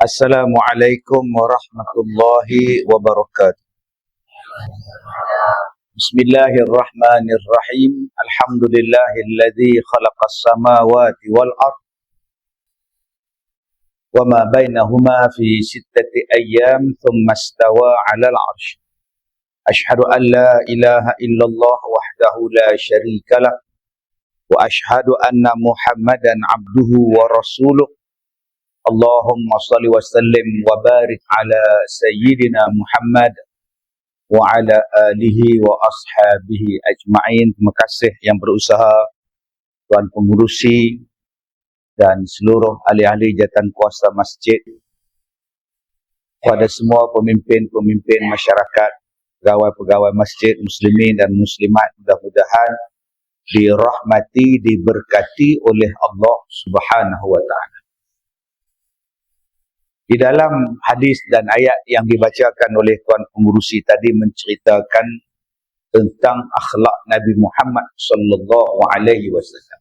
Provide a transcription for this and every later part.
Assalamualaikum warahmatullahi wabarakatuh. Bismillahirrahmanirrahim. Alhamdulillahilladzi khalaqas samawati wal ard wa ma bainahuma fi sittati ayyam thumma istawa 'alal 'arsy. Asyhadu an la ilaha illallah wahdahu la syarika lah wa asyhadu anna Muhammadan 'abduhu wa rasuluh. Allahumma salli wa sallim wa barik ala sayyidina Muhammad wa ala alihi wa ashabihi ajma'in. Terima kasih yang berusaha, tuan pengurusi dan seluruh ahli-ahli jawatan kuasa masjid, kepada semua pemimpin-pemimpin masyarakat, pegawai-pegawai masjid, muslimin dan muslimat, mudah-mudahan dirahmati, diberkati oleh Allah Subhanahu wa ta'ala. Di dalam hadis dan ayat yang dibacakan oleh tuan pengurusi tadi menceritakan tentang akhlak Nabi Muhammad sallallahu alaihi wasallam.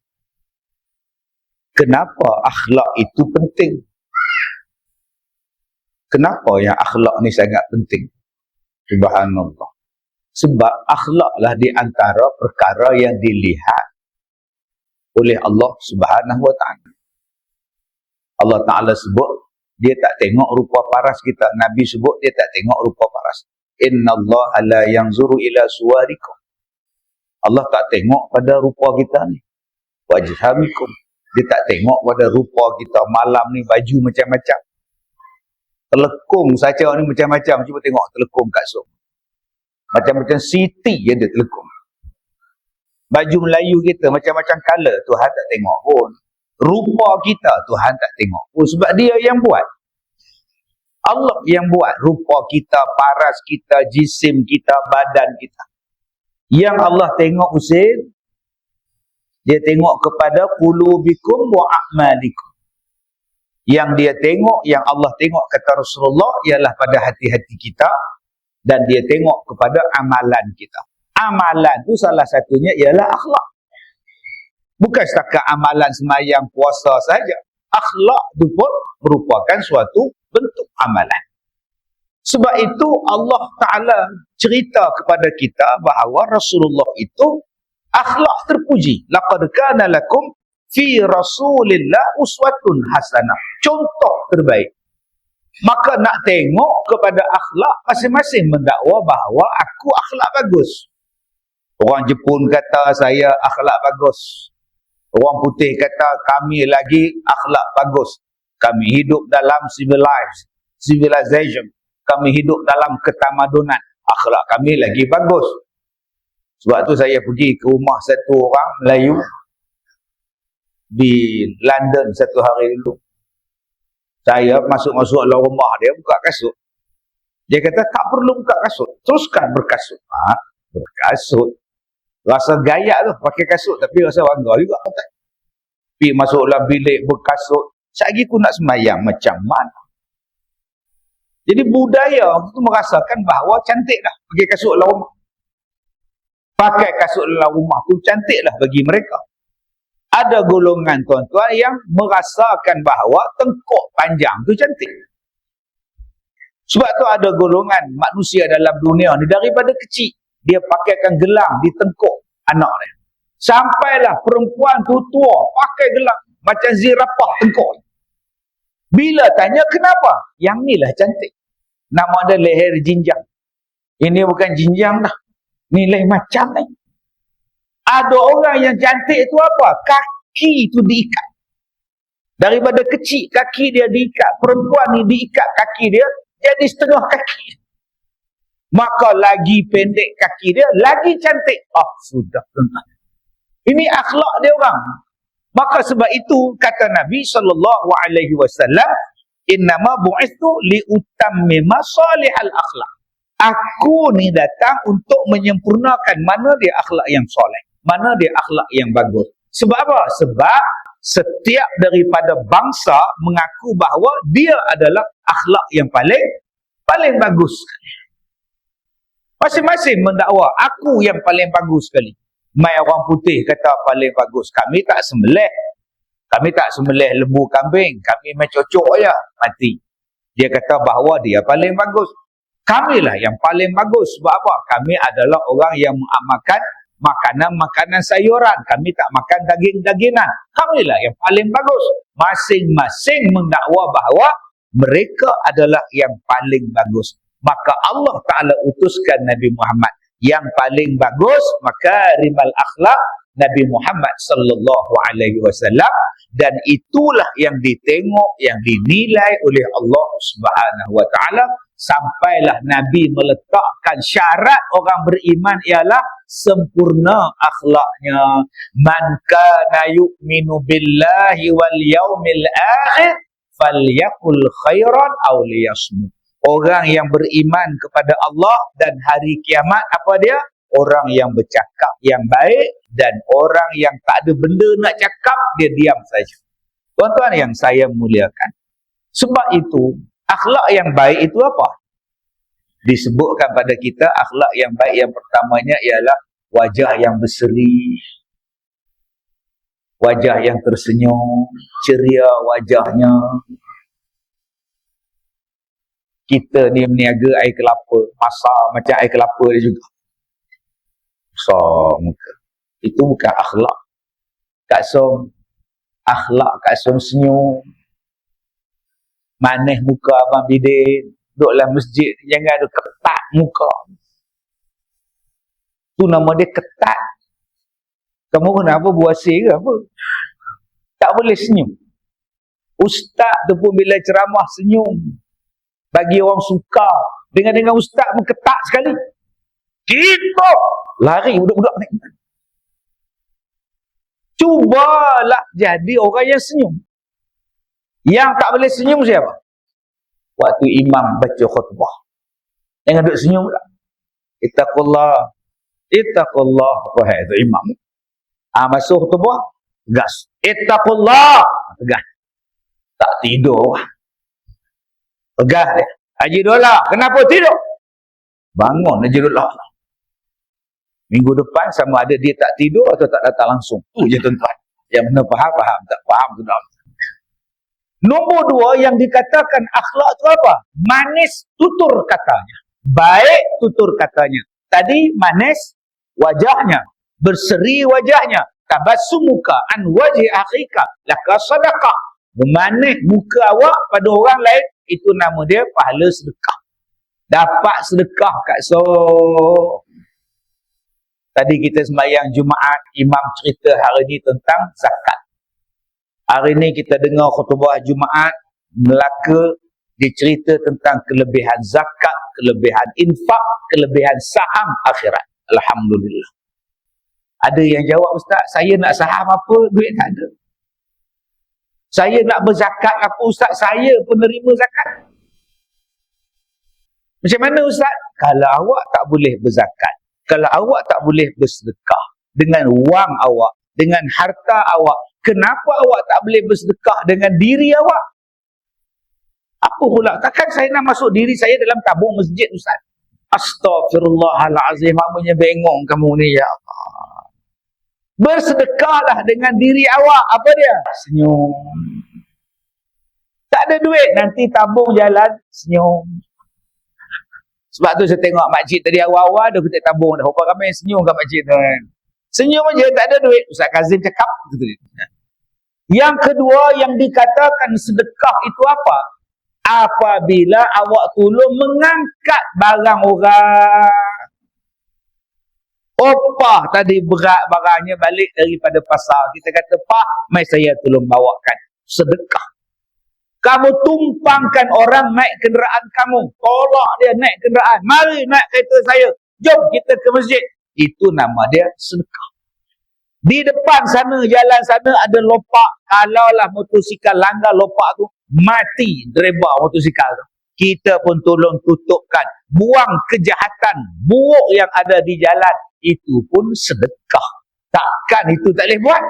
Kenapa akhlak itu penting? Kenapa yang akhlak ni sangat penting? Subhanallah. Sebab akhlaklah di antara perkara yang dilihat oleh Allah Subhanahu wa ta'ala. Allah Ta'ala sebut dia tak tengok rupa paras kita. Nabi sebut dia tak tengok rupa paras. Innallaha la yanzuru ila suwarikum. Allah tak tengok pada rupa kita ni. Wajhamikum. Dia tak tengok pada rupa kita. Malam ni baju macam-macam. Telekung saja ni macam-macam. Cuba tengok telekung kat so. Macam-macam siti yang dia telekung. Baju Melayu kita macam-macam colour. Tuhan tak tengok pun. Rupa kita Tuhan tak tengok pun. Sebab dia yang buat. Allah yang buat rupa kita, paras kita, jisim kita, badan kita. Yang Allah tengok Husain, dia tengok kepada qulubikum wa a'malikum. Yang dia tengok, yang Allah tengok kata Rasulullah ialah pada hati-hati kita, dan dia tengok kepada amalan kita. Amalan tu salah satunya ialah akhlak. Bukan setakat amalan semayang puasa saja. Akhlak itu pun merupakan suatu bentuk amalan. Sebab itu Allah Ta'ala cerita kepada kita bahawa Rasulullah itu akhlak terpuji. Laqad kana lakum fi Rasulillah uswatun hasanah. Contoh terbaik. Maka nak tengok kepada akhlak, masing-masing mendakwa bahawa aku akhlak bagus. Orang Jepun kata saya akhlak bagus. Orang putih kata kami lagi akhlak bagus. Kami hidup dalam civilization. Kami hidup dalam ketamadunan. Akhlak kami lagi bagus. Sebab tu saya pergi ke rumah satu orang Melayu di London satu hari dulu. Saya masuk-masuk dalam rumah dia, buka kasut. Dia kata tak perlu buka kasut. Teruskan berkasut. Berkasut. Rasa gaya tu pakai kasut, tapi rasa bangga juga. Pergi masuk dalam bilik berkasut. Sekali aku nak sembahyang macam mana? Jadi budaya itu merasakan bahawa cantik dah pakai kasut dalam rumah. Pakai kasut dalam rumah tu cantik dah bagi mereka. Ada golongan tuan-tuan yang merasakan bahawa tengkuk panjang tu cantik. Sebab tu ada golongan manusia dalam dunia ni daripada kecil dia pakaikan gelang di tengkuk anak dia. Sampailah perempuan tu tua pakai gelang macam zirapah tengkuk. Bila tanya kenapa? Yang ni lah cantik. Nama dia leher jinjang. Ini bukan jinjang dah. Ni lain macam ni. Ada orang yang cantik tu apa? Kaki tu diikat. Daripada kecil kaki dia diikat. Perempuan ni diikat kaki dia jadi setengah kaki. Maka lagi pendek kaki dia, lagi cantik. Sudah. Ini akhlak dia orang. Maka sebab itu kata Nabi SAW, innama bu'ithu liutammima salihal akhlak. Aku ni datang untuk menyempurnakan mana dia akhlak yang soleh, mana dia akhlak yang bagus. Sebab apa? Sebab setiap daripada bangsa mengaku bahawa dia adalah akhlak yang paling bagus. Masing-masing mendakwa, aku yang paling bagus sekali. Mai orang putih kata paling bagus. Kami tak sembelih. Kami tak sembelih lembu kambing, kami mencocok je, mati. Dia kata bahawa dia paling bagus. Kamilah yang paling bagus. Sebab apa? Kami adalah orang yang mengamalkan makanan-makanan sayuran. Kami tak makan daging-dagingan. Kamilah yang paling bagus. Masing-masing mendakwa bahawa mereka adalah yang paling bagus. Maka Allah Ta'ala utuskan Nabi Muhammad yang paling bagus, maka rimal akhlak Nabi Muhammad sallallahu alaihi wasallam, dan itulah yang ditengok, yang dinilai oleh Allah Subhanahu wa taala, sampailah Nabi meletakkan syarat orang beriman ialah sempurna akhlaknya. Man kana yu'minu billahi wal yaumil akhir falyaqul khairan aw liyasmut. Orang yang beriman kepada Allah dan hari kiamat, apa dia? Orang yang bercakap yang baik, dan orang yang tak ada benda nak cakap, dia diam saja. Tuan-tuan yang saya muliakan, sebab itu akhlak yang baik itu apa? Disebutkan pada kita akhlak yang baik yang pertamanya ialah wajah yang berseri, wajah yang tersenyum, ceria wajahnya. Kita ni meniaga air kelapa, masak macam air kelapa dia juga. So, muka. Itu bukan akhlak. Kak Som, akhlak Kak Som senyum. Manis muka Abang Bidin. Duduk dalam masjid, jangan ada ketat muka. Tu nama dia ketat. Kamu kenapa buasir ke apa? Tak boleh senyum. Ustaz tu pun bila ceramah senyum. Bagi orang suka. Dengan ustaz pun ketat sekali. Kita lari budak-budak ni. Cubalah jadi orang yang senyum. Yang tak boleh senyum siapa? Waktu imam baca khutbah. Jangan duduk senyum tak? Ittaqullah. Ittaqullah. Wahai itu imam. Masuk khutbah, tegas. Ittaqullah. Tegas. Tak tidur. Tegas dia. Haji Dola, kenapa tidur? Bangun Haji Dola. Minggu depan sama ada dia tak tidur atau tak datang langsung. Tu je tuan-tuan. Yang mana faham, tak faham tu dah. Nombor dua yang dikatakan akhlak tu apa? Manis tutur katanya. Baik tutur katanya. Tadi manis wajahnya. Berseri wajahnya. Tabassumuka an wajhi akhika laka sadaqah. Memanis muka awak pada orang lain, itu nama dia pahala sedekah. Dapat sedekah Kak So. Tadi kita sembahyang Jumaat, imam cerita hari ni tentang zakat. Hari ni kita dengar khutbah Jumaat, Melaka dicerita tentang kelebihan zakat, kelebihan infak, kelebihan saham akhirat. Alhamdulillah. Ada yang jawab, Ustaz, saya nak saham apa? Duit tak ada. Saya nak berzakat apa, Ustaz? Saya penerima zakat. Macam mana, Ustaz? Kalau awak tak boleh berzakat, kalau awak tak boleh bersedekah dengan wang awak, dengan harta awak, kenapa awak tak boleh bersedekah dengan diri awak? Apa pula? Takkan saya nak masuk diri saya dalam tabung masjid, Ustaz? Astaghfirullahalazim. Maknanya bengong kamu ni, ya Allah. Bersedekahlah dengan diri awak. Apa dia? Senyum. Tak ada duit, nanti tabung jalan, senyum. Sebab tu saya tengok makcik tadi awal-awal dah ketik tabung dah. Berapa ramai yang senyum kat makcik tu kan. Senyum aja, tak ada duit. Ustaz Kazim cakap. Yang kedua yang dikatakan sedekah itu apa? Apabila awak tolong mengangkat barang orang. Opah tadi berat barangnya balik daripada pasar. Kita kata, Pak, mai saya tolong bawakan. Sedekah. Kamu tumpangkan orang naik kenderaan kamu. Tolak dia naik kenderaan. Mari naik kereta saya. Jom kita ke masjid. Itu nama dia sedekah. Di depan sana, jalan sana ada lopak. Kalaulah motosikal langgar lopak tu, mati driver motosikal tu. Kita pun tolong tutupkan. Buang kejahatan buruk yang ada di jalan. Itu pun sedekah. Takkan itu tak boleh buat?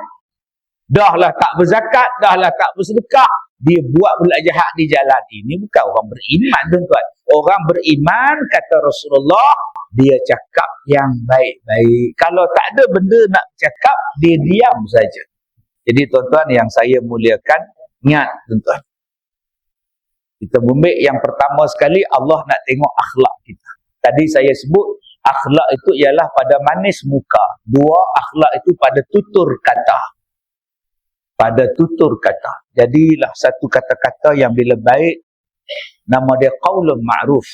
Dahlah tak berzakat, dahlah tak bersedekah. Dia buat pula jahat di jalan. Ini bukan orang beriman, tuan-tuan. Orang beriman, kata Rasulullah, dia cakap yang baik-baik. Kalau tak ada benda nak cakap, dia diam saja. Jadi tuan-tuan yang saya muliakan, ingat tuan-tuan. Kita bumbik yang pertama sekali, Allah nak tengok akhlak kita. Tadi saya sebut, akhlak itu ialah pada manis muka. Dua, akhlak itu pada tutur kata. Pada tutur kata. Jadilah satu kata-kata yang bila baik, nama dia qaulun ma'ruf.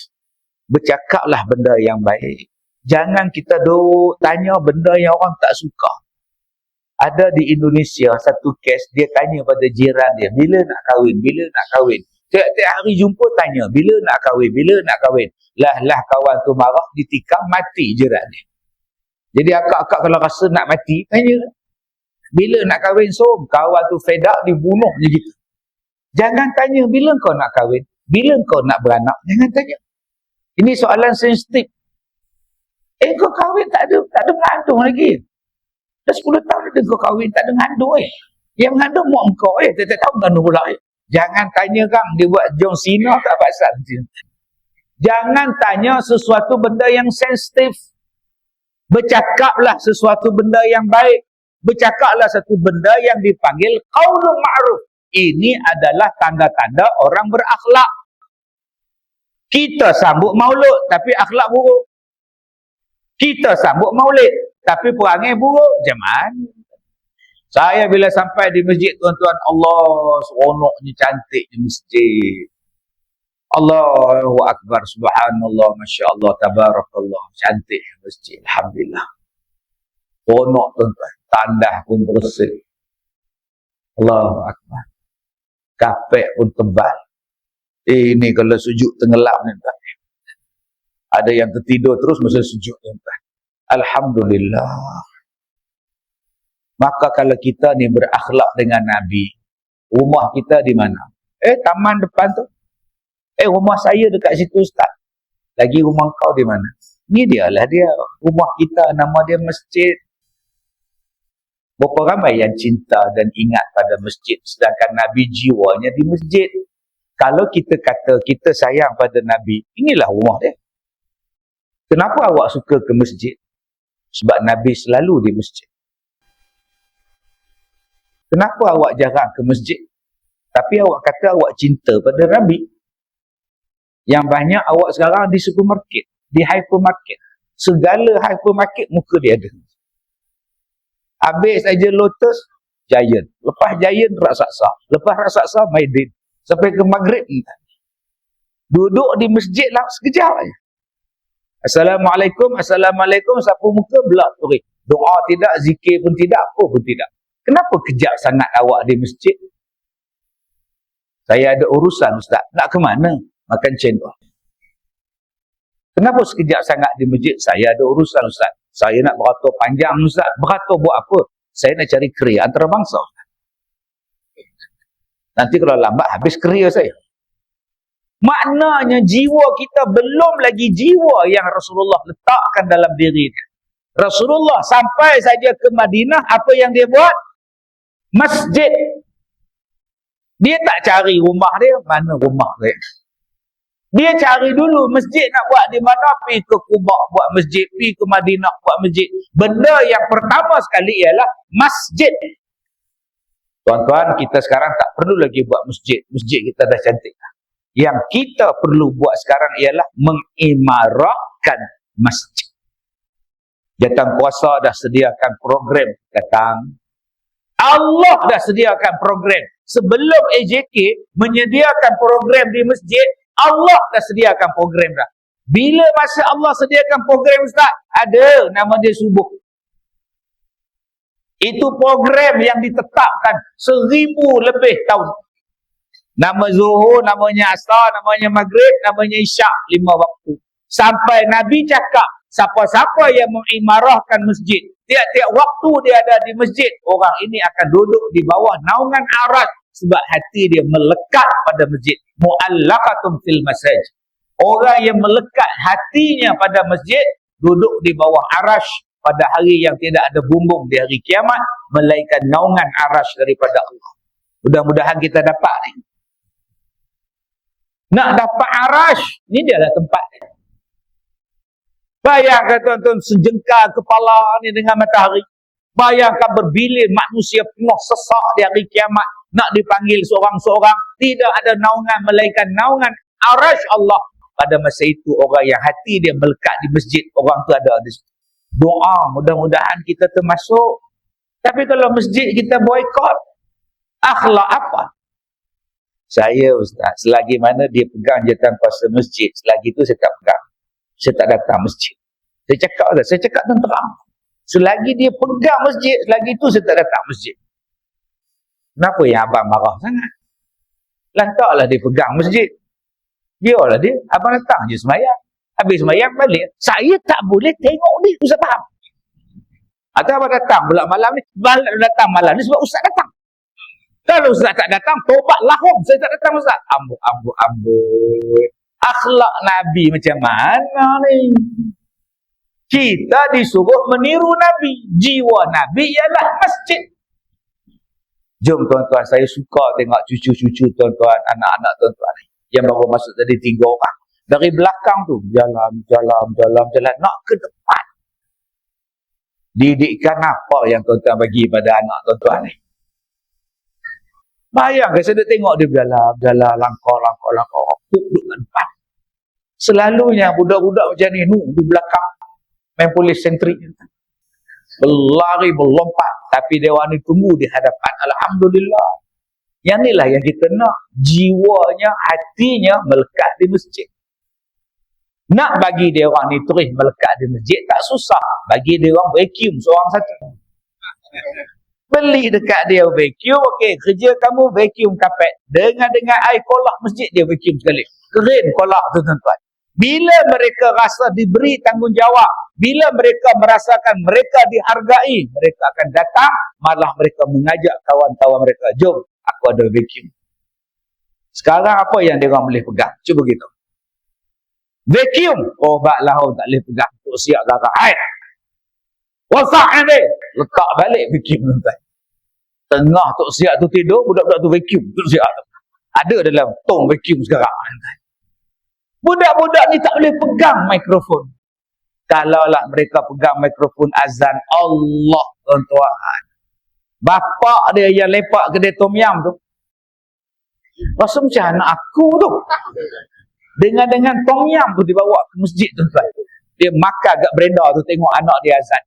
Bercakaplah benda yang baik. Jangan kita duk tanya benda yang orang tak suka. Ada di Indonesia satu kes, dia tanya pada jiran dia, bila nak kahwin, bila nak kahwin. Tiap-tiap hari jumpa tanya, bila nak kahwin, bila nak kahwin. Lah kawan tu marah, ditikam, mati jiran dia. Jadi akak-akak kalau rasa nak mati, tanya. Bila nak kahwin, so kawan tu fed up, dibunuh je gitu. Jangan tanya, bila kau nak kahwin, bila kau nak beranak, jangan tanya. Ini soalan sensitif. Kau kahwin tak ada mengandung lagi. Dah 10 tahun dah kau kahwin, tak ada mengandung Yang mengandung mak kau tak tahu mengandung pula Jangan tanya kang, dia buat John Cena tak pasal. Jangan tanya sesuatu benda yang sensitif. Bercakaplah sesuatu benda yang baik. Bercakaplah satu benda yang dipanggil qaulun ma'ruf. Ini adalah tanda-tanda orang berakhlak. Kita sambut maulud tapi akhlak buruk. Kita sambut maulid tapi perangai buruk. Jangan. Saya bila sampai di masjid, tuan-tuan, Allah seronoknya, cantiknya masjid. Allahu Akbar, subhanallah, Masya Allah, tabarakallah, cantik masjid, alhamdulillah. Seronok tuan-tuan, tandah pun bersih. Allahu Akbar. Kapek pun tebal. Ini kalau sujud tenggelam ni, tuan. Ada yang tertidur terus masa sujud, tuan-tuan. Alhamdulillah. Maka kalau kita ni berakhlak dengan Nabi, rumah kita di mana? Taman depan tu. Rumah saya dekat situ Ustaz. Lagi rumah kau di mana? Ni dialah dia. Rumah kita, nama dia masjid. Berapa ramai yang cinta dan ingat pada masjid, sedangkan Nabi jiwanya di masjid. Kalau kita kata kita sayang pada Nabi, inilah rumah dia. Kenapa awak suka ke masjid? Sebab Nabi selalu di masjid. Kenapa awak jarang ke masjid? Tapi awak kata awak cinta pada Nabi. Yang banyak awak sekarang di supermarket, di hypermarket. Segala hypermarket muka dia ada. Habis saja Lotus, Giant. Lepas Giant, Raksasa. Lepas Raksasa, Maidin. Sampai ke Maghrib. Duduk di masjid lah sekejap saja. Assalamualaikum, Assalamualaikum. Sapu muka, belak turis. Doa tidak, zikir pun tidak, apa pun tidak. Kenapa kejap sangat awak di masjid? Saya ada urusan Ustaz. Nak ke mana? Makan cendol. Kenapa sekejap sangat di masjid? Saya ada urusan Ustaz. Saya nak beratur panjang Ustaz. Beratur buat apa? Saya nak cari kerja antarabangsa. Nanti kalau lambat habis kerja saya. Maknanya jiwa kita belum lagi jiwa yang Rasulullah letakkan dalam dirinya. Rasulullah sampai saja ke Madinah, apa yang dia buat? Masjid. Dia tak cari rumah dia, mana rumah dia. Dia cari dulu masjid nak buat di mana, pergi ke Quba buat masjid, pergi ke Madinah buat masjid. Benda yang pertama sekali ialah masjid. Tuan-tuan, kita sekarang tak perlu lagi buat masjid. Masjid kita dah cantik. Yang kita perlu buat sekarang ialah mengimarahkan masjid. Jatan kuasa dah sediakan program. Datang. Allah dah sediakan program. Sebelum AJK menyediakan program di masjid, Allah dah sediakan program dah. Bila masa Allah sediakan program Ustaz? Ada, nama dia subuh. Itu program yang ditetapkan 1000 lebih tahun. Nama Zuhur, namanya Asar, namanya Maghrib, namanya Isyak, 5 waktu. Sampai Nabi cakap, siapa-siapa yang mengimarahkan masjid, tiap-tiap waktu dia ada di masjid, orang ini akan duduk di bawah naungan arasy sebab hati dia melekat pada masjid. Mu'allaqatun fil masjid. Orang yang melekat hatinya pada masjid, duduk di bawah arasy pada hari yang tidak ada bumbung di hari kiamat, melainkan naungan arasy daripada Allah. Mudah-mudahan kita dapat ni. Nak dapat arasy, ni dia lah tempat ni. Bayangkan tuan-tuan, sejengkal kepala ni dengan matahari. Bayangkan berbilir manusia penuh sesak di hari kiamat. Nak dipanggil seorang-seorang. Tidak ada naungan melainkan naungan arasy Allah. Pada masa itu orang yang hati dia melekat di masjid. Orang tu ada di situ. Doa mudah-mudahan kita termasuk. Tapi kalau masjid kita boykot. Akhlak apa? Saya Ustaz, selagi mana dia pegang jawatan kuasa masjid, selagi itu saya tak pegang. Saya tak datang masjid. Saya cakap Ustaz, saya cakap terang. Selagi dia pegang masjid, selagi itu saya tak datang masjid. Kenapa yang abang marah sangat? Lantaklah dia pegang masjid. Biarlah dia, abang datang je semayang. Habis semayang balik. Saya tak boleh tengok dia, Ustaz faham? Atau abang datang pula malam ni, datang malam ni sebab Ustaz datang. Kalau Ustaz tak datang, tobat lahum. Saya tak datang Ustaz. Amboi. Akhlak Nabi macam mana ni? Kita disuruh meniru Nabi. Jiwa Nabi ialah masjid. Jom tuan-tuan, saya suka tengok cucu-cucu tuan-tuan, anak-anak tuan-tuan yang baru masuk tadi 3 orang. Dari belakang tu, jalan. Nak ke depan. Didikan apa yang tuan-tuan bagi pada anak tuan-tuan ni? Bayangkan saya dah tengok dia berjalan, langkah. Duduk kat depan. Selalunya budak-budak macam ni, di belakang. Main polis sentri. Berlari, berlompat. Tapi dewan ni tunggu di hadapan. Alhamdulillah. Yang inilah yang kita nak. Jiwanya, hatinya melekat di masjid. Nak bagi dia orang ni terus melekat di masjid tak susah. Bagi dia orang vacuum seorang satu. Beli dekat dia vacuum, okey, kerja kamu vacuum kapet. Dengan air kolak masjid dia vacuum sekali. Keren kolak tu tuan-tuan. Bila mereka rasa diberi tanggungjawab, bila mereka merasakan mereka dihargai, mereka akan datang, malah mereka mengajak kawan-kawan mereka, jom, aku ada vacuum. Sekarang apa yang dia orang boleh pegang? Cuba gitu. Vacuum. Oh, baklah tak boleh pegang. Untuk siap garang. Hai. Wasak ni. Letak balik vacuum tuan. Tengah Tok Siap tu tidur, budak-budak tu vacuum. Tok Siap tu. Ada dalam tong vacuum sekarang. Budak-budak ni tak boleh pegang mikrofon. Kalaulah mereka pegang mikrofon azan Allah tuan-tuan. Bapak dia yang lepak kedai tom yam tu. Rasa macam anak aku tu. Dengan tom yam tu dibawa ke masjid tuan-tuan. Dia makan kat berenda tu tengok anak dia azan.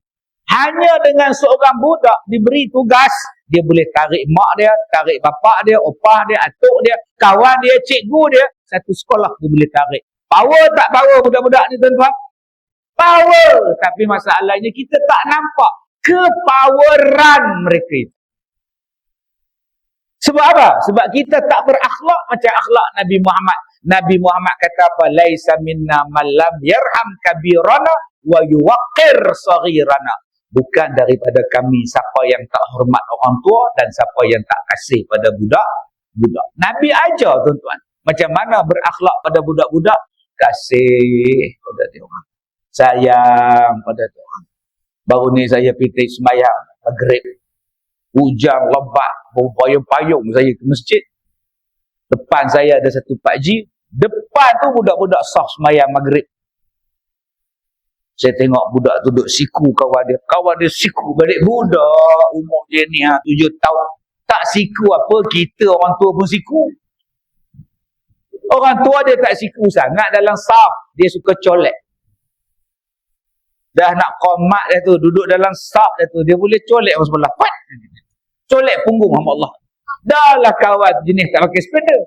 Hanya dengan seorang budak diberi tugas, dia boleh tarik mak dia, tarik bapak dia, opah dia, atuk dia, kawan dia, cikgu dia, satu sekolah dia boleh tarik. Power tak power budak-budak ni tuan-tuan? Power. Tapi masalahnya kita tak nampak kepoweran mereka itu. Sebab apa? Sebab kita tak berakhlak macam akhlak Nabi Muhammad. Nabi Muhammad kata apa? Laisa minna man lam yarham kabirana wa yuwaqqir saghirana. Bukan daripada kami siapa yang tak hormat orang tua dan siapa yang tak kasih pada budak-budak. Nabi ajar tuan-tuan. Macam mana berakhlak pada budak-budak? Kasih pada dia orang. Sayang pada dia orang. Baru ni saya pergi sembahyang maghrib. Hujan lebat, berpayung-payung saya ke masjid. Depan saya ada satu pakcik. Depan tu budak-budak sah sembahyang maghrib. Saya tengok budak tu duduk siku kawan dia. Kawan dia siku balik. Budak umur dia ni 7 tahun. Tak siku apa, kita orang tua pun siku. Orang tua dia tak siku sangat dalam saf. Dia suka colek. Dah nak qomat dia tu, duduk dalam saf dia tu, dia boleh colek orang sebelah. Pat! Colek punggung hamba Allah. Dah lah kawan jenis tak pakai sepeda.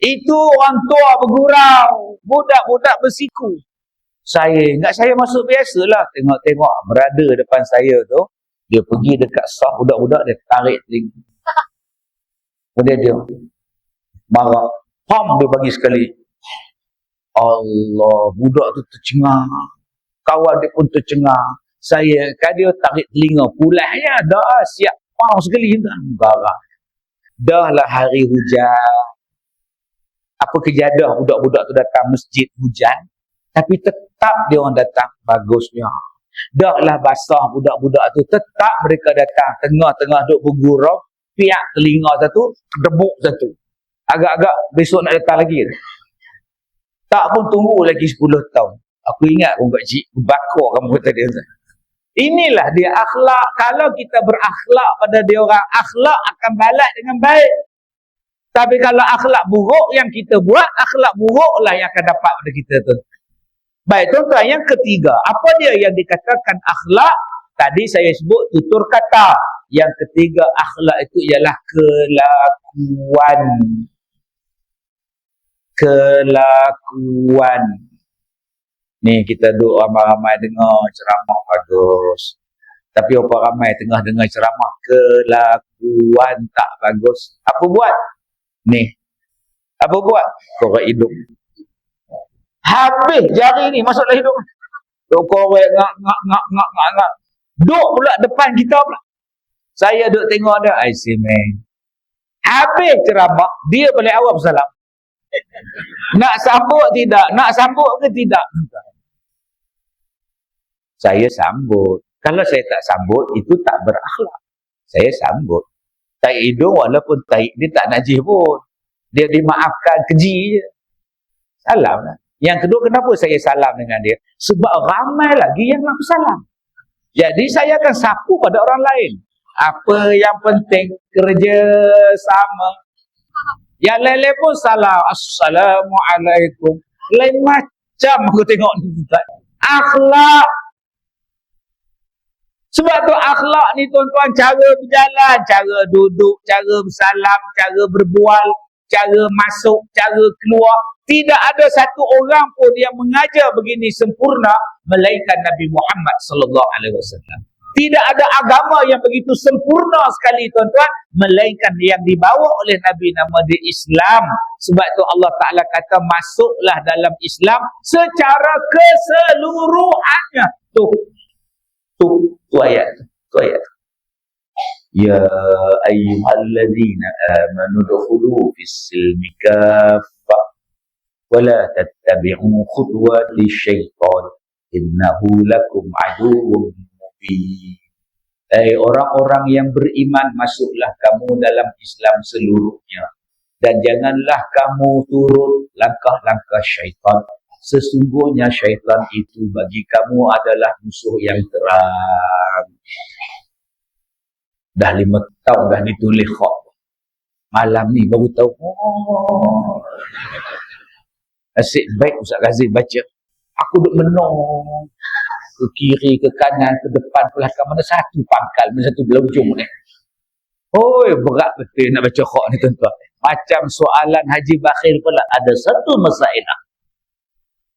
Itu orang tua bergurau. Budak-budak bersiku. Ingat saya masuk biasalah. Tengok-tengok berada depan saya tu. Dia pergi dekat saf budak-budak, dia tarik telinga. Kemudian dia marah. Pam dia bagi sekali. Allah, budak tu tercengang. Kawan dia pun tercengang. Kan dia tarik telinga. Pulahnya dah siap. Pam sekali. Dah lah hari hujan. Apa kejadian budak-budak tu datang masjid hujan. Tapi tetap dia orang datang. Bagusnya. Dah lah basah budak-budak tu. Tetap mereka datang. Tengah-tengah duduk bergurau. Piak telinga satu. Debuk satu. Agak-agak besok nak datang lagi. Tak pun tunggu lagi 10 tahun. Aku ingat pun pakcik. Bakar kamu kata dia. Inilah dia akhlak. Kalau kita berakhlak pada dia orang, akhlak akan balas dengan baik. Tapi kalau akhlak buruk yang kita buat, akhlak buruklah yang akan dapat pada kita tu. Baik, tuan-tuan, yang ketiga, apa dia yang dikatakan akhlak? Tadi saya sebut tutur kata. Yang ketiga, akhlak itu ialah kelakuan. Kelakuan. Ni kita duduk ramai-ramai dengar ceramah bagus. Tapi apa ramai tengah dengar ceramah kelakuan tak bagus. Apa buat? Ni. Apa buat? Korek hidung. Habis jari ni masuk dalam hidung. Duk korek ngak. Duk pula depan kita pula. Saya duk tengok dia. I see man. Habis ceramah, dia balik awal bersalam. Nak sambut tidak? Nak sambut ke tidak? Saya sambut. Kalau saya tak sambut, itu tak berakhlak. Saya sambut. Taik hidung walaupun taik dia tak najis pun. Dia dimaafkan, keji je. Salam lah. Yang kedua, kenapa saya salam dengan dia? Sebab ramai lagi yang nak bersalam. Jadi saya akan sapu pada orang lain. Apa yang penting, kerja sama. Yang lain-lain pun salam. Assalamualaikum. Lain macam aku tengok ni. Akhlak. Sebab tu akhlak ni tuan-tuan, cara berjalan, cara duduk, cara bersalam, cara berbual, cara masuk, cara keluar. Tidak ada satu orang pun yang mengajar begini sempurna melainkan Nabi Muhammad sallallahu alaihi wasallam. Tidak ada agama yang begitu sempurna sekali tuan-tuan melainkan yang dibawa oleh Nabi nama dia Islam. Sebab tu Allah Taala kata masuklah dalam Islam secara keseluruhannya. Tu ayat. Ya ayyuhalladzina amanu dukhulu fis-silmi kaffah wa la tattabi'u khutuwati syaitan innahu lakum aduwwun mubin. Hai orang-orang yang beriman, masuklah kamu dalam Islam seluruhnya dan janganlah kamu turut langkah-langkah syaitan. Sesungguhnya syaitan itu bagi kamu adalah musuh yang terang. Dah 5 tahun dah ditulis kok. Malam ni baru tahu. Oh. Asyik baik Ustaz Ghazim baca. Aku duk menong. Ke kiri, ke kanan, ke depan, ke belakang. Mana satu pangkal, mana satu belah ujung ni. Oi, berat betul nak baca kok ni tuan-tuan. Macam soalan Haji Bakhir pula. Ada satu masailah.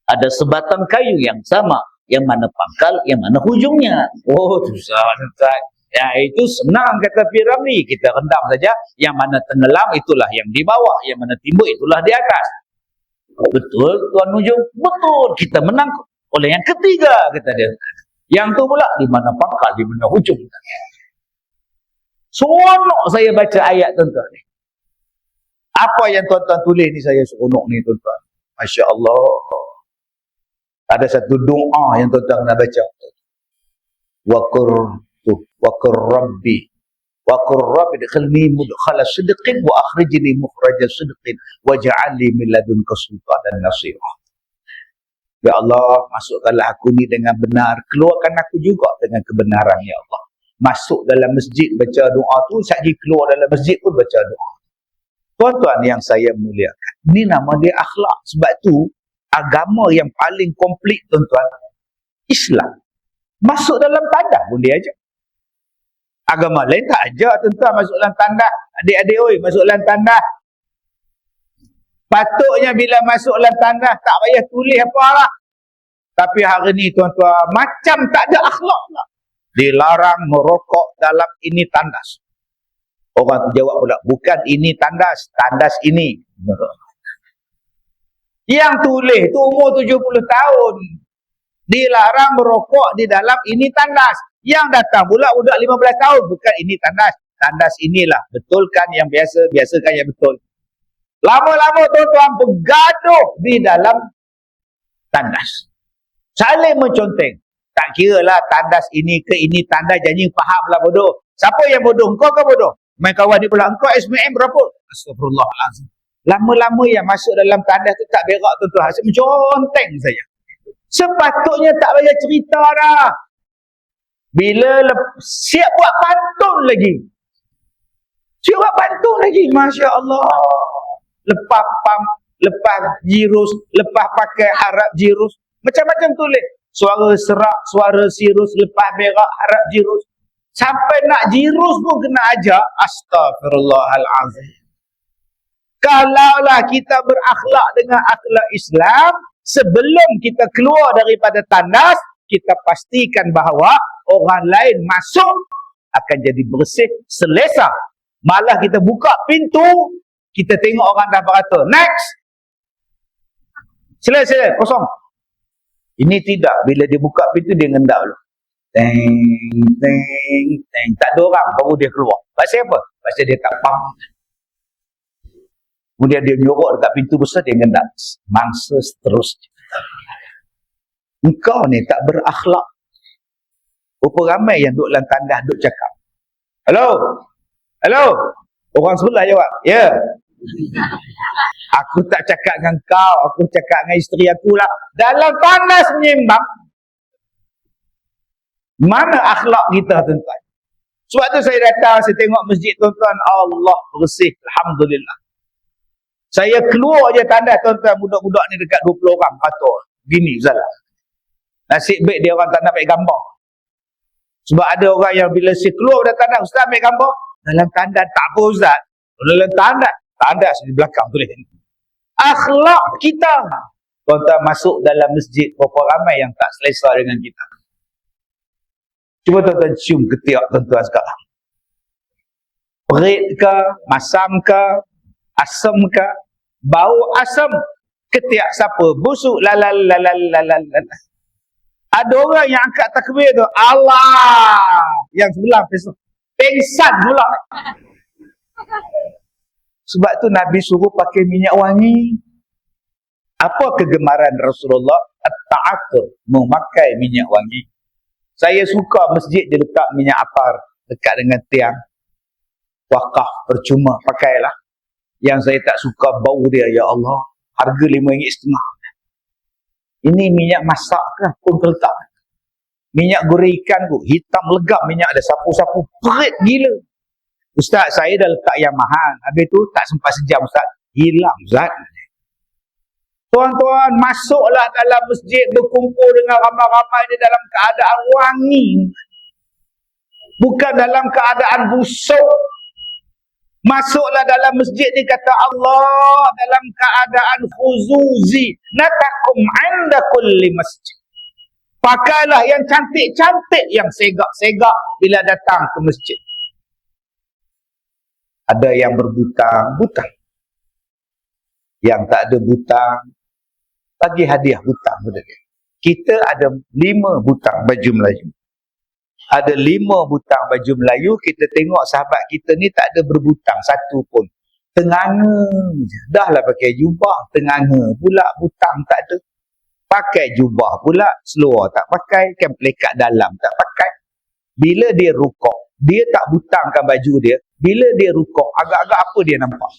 Ada sebatang kayu yang sama. Yang mana pangkal, yang mana hujungnya. Oh, susah tuan-tuan. Ya, itu senang kata Piramli. Kita rendam saja. Yang mana tenggelam, itulah yang di bawah. Yang mana timbul, itulah di atas. Betul, Tuan Ujung? Betul. Kita menang oleh yang ketiga, kata dia. Yang tu pula, di mana pangkal, di mana hujung. Seronok saya baca ayat tuan-tuan ni. Apa yang tuan-tuan tulis ni saya seronok ni tuan-tuan. Masya Allah. Ada satu doa yang tuan-tuan nak baca. Waqur Rabbi. Waqur Rabbi dkhilni mudkhala sidqin wa akhrijni mukhraja sidqin waj'alni min ladunka sultanan nasira. Ya Allah, masukkanlah aku ni dengan benar, keluarkan aku juga dengan kebenaran ya Allah. Masuk dalam masjid baca doa tu, sekali keluar dalam masjid pun baca doa. Tuan-tuan yang saya muliakan, ni nama dia akhlak. Sebab tu agama yang paling komplit tuan-tuan, Islam. Masuk dalam tandas pun dia aja. Agama lain tak aja tuan-tuan masuk dalam tandas. Adik-adik oi, masuk dalam tandas. Patutnya bila masuk dalam tandas tak payah tulis apa lah. Tapi hari ni tuan-tuan macam tak ada akhlak lah. Dilarang merokok dalam ini tandas. Orang tu jawab pula, bukan ini tandas, tandas ini. Yang tulis tu umur 70 tahun. Dilarang merokok di dalam ini tandas. Yang datang pula budak 15 tahun. Bukan ini tandas. Tandas inilah. Betulkan yang biasa, biasakan yang betul. Lama-lama tuan-tuan bergaduh di dalam tandas. Saling menconteng. Tak kira lah tandas ini ke ini tandas, janji fahamlah bodoh. Siapa yang bodoh? Engkau ke bodoh? Main kawan dia pula, engkau SPM berapa? Astagfirullahaladzim. Lama-lama yang masuk dalam tandas tu tak berak tuan-tuan. Menconteng saja. Sepatutnya tak payah cerita dah. Bila siap buat pantun lagi. Siap buat pantun lagi. Masya Allah. Lepas pam, lepas jirus, lepas pakai harap jirus. Macam-macam tulis. Suara serak, suara sirus, lepas berak, harap jirus. Sampai nak jirus pun kena ajar. Astaghfirullahalazim. Kalaulah kita berakhlak dengan akhlak Islam, sebelum kita keluar daripada tandas, kita pastikan bahawa orang lain masuk akan jadi bersih, selesa. Malah kita buka pintu, kita tengok orang dah beratur. Next. Sila, kosong. Ini tidak. Bila dia buka pintu, dia ngendap dulu. Teng, teng, teng. Tak ada orang, baru dia keluar. Pasal apa? Pasal dia tak faham. Kemudian dia nyorok dekat pintu besar, dia ngendap. Mangsa seterusnya. Engkau ni tak berakhlak. Berapa ramai yang duduk dalam tandas, duduk cakap. Hello? Hello? Orang sebelah jawab. Ya. Aku tak cakap dengan kau, aku cakap dengan isteri aku lah. Dalam tandas menyembang. Mana akhlak kita, tuan-tuan? Sebab tu saya datang, saya tengok masjid, tuan-tuan. Allah bersih. Alhamdulillah. Saya keluar je tandas, tuan-tuan. Budak-budak ni dekat 20 orang. Patut. Gini, Zalah. Nasib baik dia orang tak nak ambil gambar. Sebab ada orang yang bila saya keluar dari tandas, Ustaz ambil gambar. Dalam tandas tak apa, Ustaz. Dalam tandas di belakang tulis. Akhlak kita. Tuan-tuan masuk dalam masjid, berapa ramai yang tak selesa dengan kita. Cuba tuan-tuan cium ketiak tuan-tuan sekarang. Perit ke, masam ke, asam ke, bau asam, ketiak siapa? Busuk, lalalalalalalalala. Ada orang yang angkat takbir tu, Allah. Yang sebelah pengsan pula. Sebab tu Nabi suruh pakai minyak wangi. Apa kegemaran Rasulullah? At-ta'atur, memakai minyak wangi. Saya suka masjid dia letak minyak atar dekat dengan tiang. Wakaf, percuma, pakailah. Yang saya tak suka bau dia, ya Allah. Harga RM5.5. Ini minyak masak ke? Pun letak. Minyak goreng ikan tu, hitam legam minyak ada sapu-sapu. Perit gila. Ustaz, saya dah letak yang mahal. Habis tu tak sempat sejam, Ustaz. Hilang, Ustaz. Tuan-tuan, masuklah dalam masjid, berkumpul dengan ramai-ramai ni dalam keadaan wangi. Bukan dalam keadaan busuk. Masuklah dalam masjid ni, kata Allah, dalam keadaan khuzuzi. Natakum inda kulli masjid. Pakailah yang cantik-cantik, yang segak-segak bila datang ke masjid. Ada yang berbutang-butang. Yang tak ada butang, bagi hadiah butang kepada dia. Kita ada 5 butang baju Melayu. Ada 5 butang baju Melayu, kita tengok sahabat kita ni tak ada berbutang satu pun. Tenganga je. Dah lah pakai jubah, tenganga pula, butang tak ada. Pakai jubah pula, seluar tak pakai, kan pelekat dalam tak pakai. Bila dia rukuk, dia tak butangkan baju dia. Bila dia rukuk, agak-agak apa dia nampak?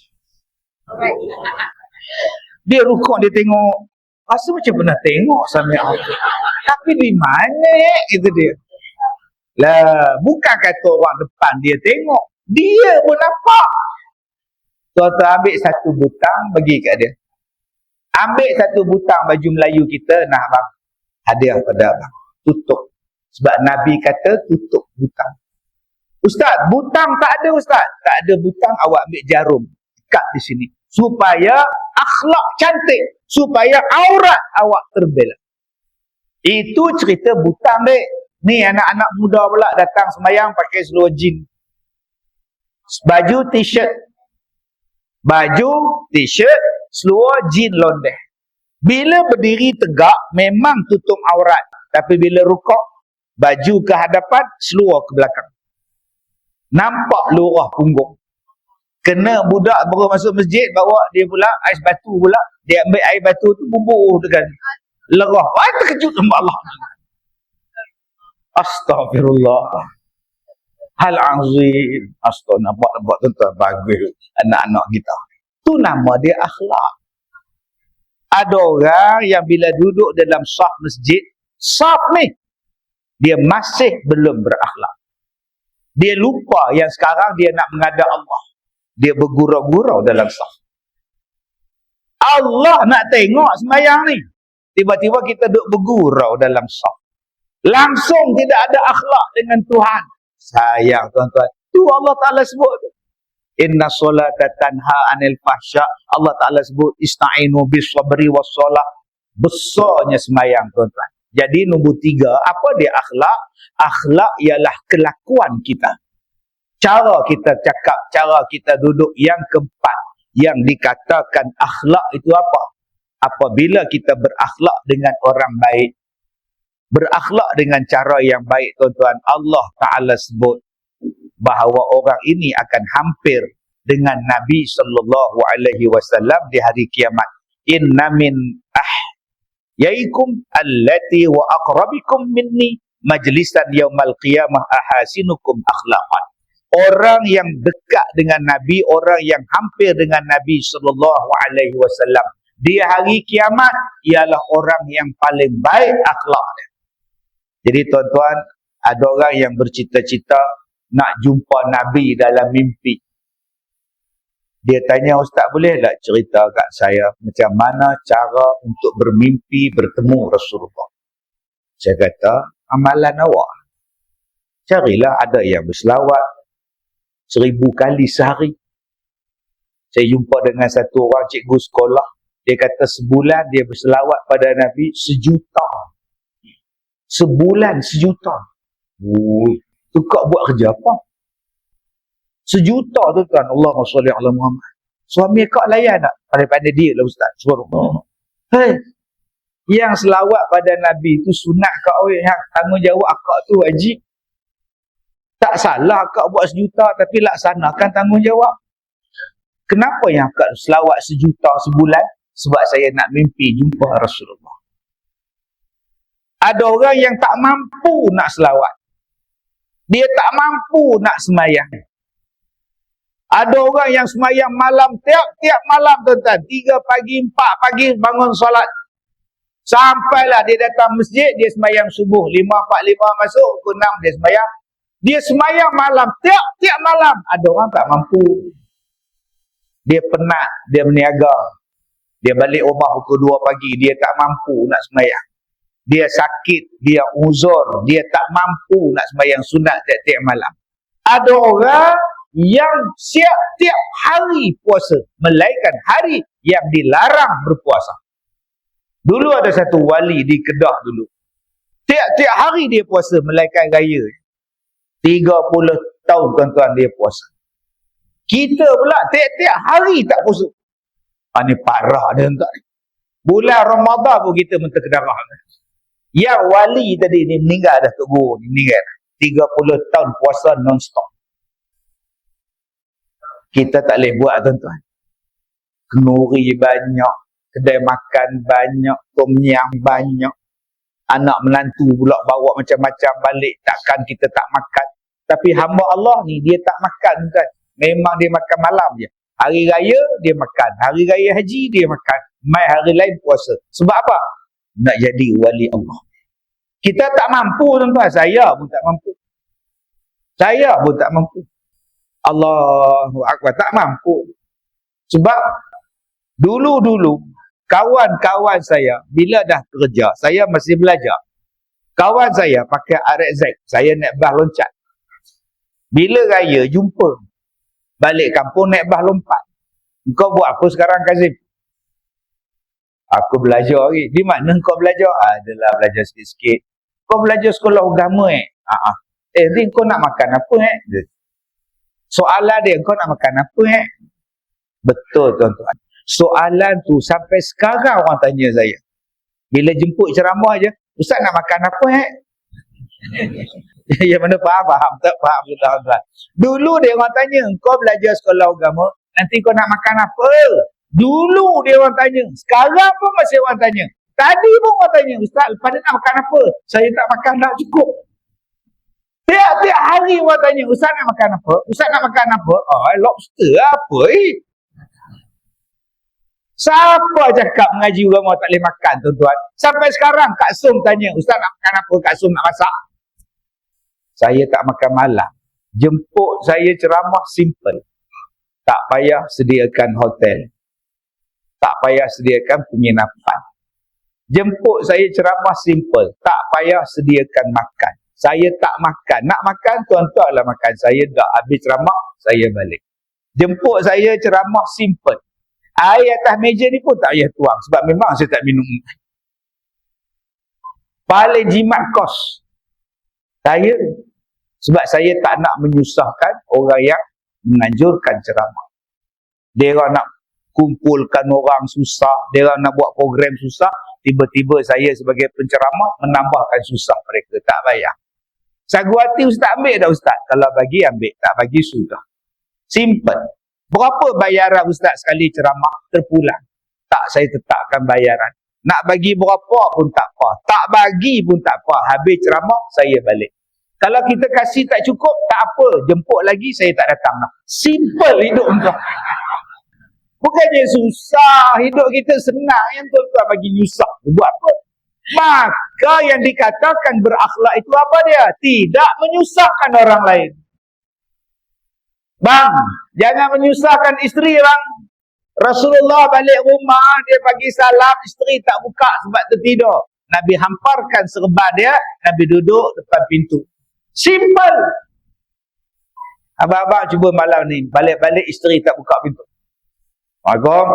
Dia rukuk, dia tengok, rasa macam pernah tengok sampai Allah. Tapi di mana itu dia? Lah, bukan kata orang depan dia tengok, dia pun nampak. Tuan-tuan ambil satu butang, bagi kat dia. Ambil satu butang baju Melayu kita, nah bang, hadiah pada abang. Tutup. Sebab Nabi kata tutup butang. Ustaz, butang tak ada, Ustaz. Tak ada butang, awak ambil jarum. Ikat di sini. Supaya akhlak cantik. Supaya aurat awak terbela. Itu cerita butang, dek. Ni anak-anak muda pula datang sembahyang pakai seluar jean. Baju t-shirt. Baju t-shirt, seluar jean londeh. Bila berdiri tegak, memang tutup aurat. Tapi bila rukuk, baju ke hadapan, seluar ke belakang. Nampak lurah punggung. Kena budak baru masuk masjid, bawa dia pula ais batu pula. Dia ambil air batu tu bubuh dengan lerah. Wah, terkejut sama Allah. Astaghfirullah. Hal azim. Astaghfirullah. Nampak tuan-tuan, bagus anak-anak kita. Tu nama dia akhlak. Ada orang yang bila duduk dalam saf masjid, saf ni, Dia masih belum berakhlak. Dia lupa yang sekarang dia nak menghadap Allah. Dia bergurau-gurau dalam saf. Allah nak tengok sembahyang ni. Tiba-tiba kita duduk bergurau dalam saf. Langsung tidak ada akhlak dengan Tuhan. Sayang tuan-tuan. Tu Allah Ta'ala sebut tu. Inna solata tanha anil fahsya. Allah Ta'ala sebut ista'inu bis sabri was solah. Besarnya sembahyang tuan-tuan. Jadi nombor 3, apa dia akhlak? Akhlak ialah kelakuan kita. Cara kita cakap, cara kita duduk. Yang keempat, yang dikatakan akhlak itu apa? Apabila kita berakhlak dengan orang baik, berakhlak dengan cara yang baik tuan-tuan, Allah Ta'ala sebut bahawa orang ini akan hampir dengan Nabi SAW di hari kiamat. Inna min yaikum allati wa aqrabikum minni majlisan yaumal qiyamah ahasinukum akhlaqan. Orang yang dekat dengan Nabi, orang yang hampir dengan Nabi SAW di hari kiamat ialah orang yang paling baik akhlaknya. Jadi tuan-tuan, ada orang yang bercita-cita nak jumpa Nabi dalam mimpi. Dia tanya, Ustaz boleh tak cerita kat saya macam mana cara untuk bermimpi bertemu Rasulullah? Saya kata, amalan awak. Carilah ada yang berselawat 1000 kali sehari. Saya jumpa dengan satu orang cikgu sekolah. Dia kata sebulan dia berselawat pada Nabi 1 juta. Sebulan 1 juta. Ui, tu kau buat kerja apa? 1 juta tuan-tuan. Allahumma salli ala Muhammad. Suami kau layan tak? Pada dia lah Ustaz. Subhanallah. Hei, yang selawat pada Nabi tu sunat kau. Yang tanggungjawab akak tu wajib. Tak salah akak buat 1 juta tapi laksanakan tanggungjawab. Kenapa yang akak selawat 1 juta sebulan? Sebab saya nak mimpi jumpa Rasulullah. Ada orang yang tak mampu nak selawat. Dia tak mampu nak sembahyang. Ada orang yang sembahyang malam, tiap-tiap malam tuan-tuan. 3 pagi, 4 pagi bangun solat. Sampailah dia datang masjid, dia sembahyang subuh. 5.45 masuk, pukul 6 dia sembahyang. Dia sembahyang malam, tiap-tiap malam. Ada orang tak mampu. Dia penat, dia berniaga. Dia balik rumah pukul 2 pagi, dia tak mampu nak sembahyang. Dia sakit, dia uzur, dia tak mampu nak sembahyang sunat tiap-tiap malam. Ada orang yang tiap-tiap hari puasa, melainkan hari yang dilarang berpuasa. Dulu ada satu wali di Kedah dulu. Tiap-tiap hari dia puasa, melainkan raya. 30 tahun tuan-tuan dia puasa. Kita pula tiap-tiap hari tak puasa. Ini parah dia tuan-tuan. Bulan Ramadan pun kita mentah kedarah. Yang wali tadi ni meninggal dah, Tok Guru ni meninggal. 30 tahun puasa non-stop. Kita tak boleh buat tuan-tuan. Kenuri banyak, kedai makan banyak, tom yam banyak. Anak menantu pula bawa macam-macam balik, takkan kita tak makan. Tapi hamba Allah ni dia tak makan tuan. Memang dia makan malam je. Hari raya dia makan, hari raya haji dia makan, mai hari lain puasa. Sebab apa? Nak jadi wali Allah. Kita tak mampu tuan-tuan, saya pun tak mampu. Saya pun tak mampu. Allahu Akbar, tak mampu. Sebab dulu-dulu kawan-kawan saya bila dah kerja, saya masih belajar. Kawan saya pakai RX, saya naik bas loncat. Bila raya jumpa, balik kampung naik bas lompat. Kau buat apa sekarang Kazim? Aku belajar lagi. Di mana kau belajar? Adalah belajar sikit-sikit. Kau belajar sekolah agama ni kau nak makan apa Soalan dia, kau nak makan apa Betul tuan-tuan. Soalan tu sampai sekarang orang tanya saya. Bila jemput ceramah je, Ustaz nak makan apa Yang mana faham? Tak faham tuan-tuan. Dulu dia orang tanya, kau belajar sekolah agama, nanti kau nak makan apa? Dulu dia orang tanya. Sekarang pun masih orang tanya. Tadi pun orang tanya, Ustaz, lepas nak makan apa? Saya tak makan, tak cukup. Tiap-tiap hari orang tanya, Ustaz nak makan apa? Ustaz nak makan apa? Lobster apa Siapa cakap mengaji agama tak boleh makan tuan-tuan? Sampai sekarang Kak Som tanya, Ustaz nak makan apa? Kak Som nak masak. saya tak makan malam. Jemput saya ceramah simple. Tak payah sediakan hotel. Tak payah sediakan penginapan. Jemput saya ceramah simple. Tak payah sediakan makan. Saya tak makan. Nak makan, tuan-tuan lah makan. Saya dah habis ceramah, saya balik. Jemput saya ceramah simple. Air atas meja ni pun tak payah tuang. Sebab memang saya tak minum. Paling jimat kos. Saya, sebab saya tak nak menyusahkan orang yang menganjurkan ceramah. Dia orang nak kumpulkan orang susah, dia orang nak buat program susah, tiba-tiba saya sebagai penceramah menambahkan susah mereka. Tak payah. Sagu hati ustaz ambil dah ustaz. Kalau bagi ambil, tak bagi sudah. Simple. Berapa bayaran ustaz sekali ceramah? Terpulang. Tak, saya tetapkan bayaran. Nak bagi berapa pun tak apa. Tak bagi pun tak apa. Habis ceramah, saya balik. Kalau kita kasih tak cukup, tak apa. Jemput lagi, saya tak datang lah. Simple hidup tuan. Bukannya susah. Hidup kita senang. Yang tuan-tuan bagi nyusah. Buat apa? Maka yang dikatakan berakhlak itu apa dia? Tidak menyusahkan orang lain. Bang, jangan menyusahkan isteri bang. Rasulullah balik rumah, dia bagi salam, isteri tak buka sebab tertidur. Nabi hamparkan serban dia, Nabi duduk depan pintu. Simple. Abang-abang cuba malam ni, balik-balik isteri tak buka pintu. Assalamualaikum.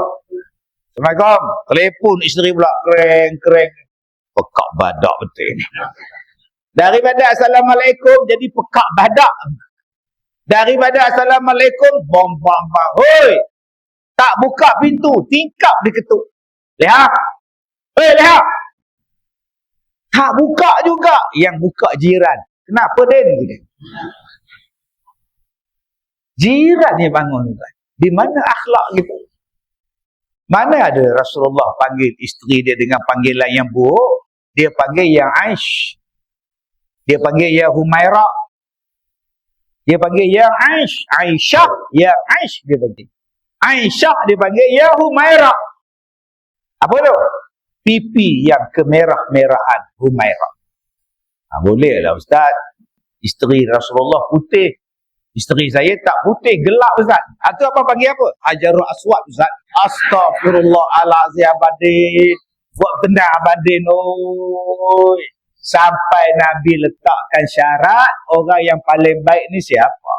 Assalamualaikum. Telefon isteri pula, kereng-kereng. Pekak badak betul ni. Daripada Assalamualaikum jadi pekak badak. Daripada Assalamualaikum, bom-bom-bom. Hoi! Tak buka pintu, tingkap diketuk. Lihat. Hei, lihat. Tak buka juga. Yang buka jiran. Kenapa Den? Jiran ni bangun. Di mana akhlak kita? Mana ada Rasulullah panggil isteri dia dengan panggilan yang buruk? Dia panggil yang Aish. Dia panggil yang Humairah. Dia panggil yang Aish. Aisyah. Ya Aish dia panggil. Aisyah dia panggil ya Humairah. Apa tu? Pipi yang kemerah-merahan Humairah. Boleh lah ustaz. Isteri Rasulullah putih. Isteri saya tak putih, gelap ustaz. Atau apa panggil apa? Hajarul Aswad ustaz. Astaghfirullahalazim abadin. Buat benar abadin. Oi. Sampai Nabi letakkan syarat, orang yang paling baik ni siapa?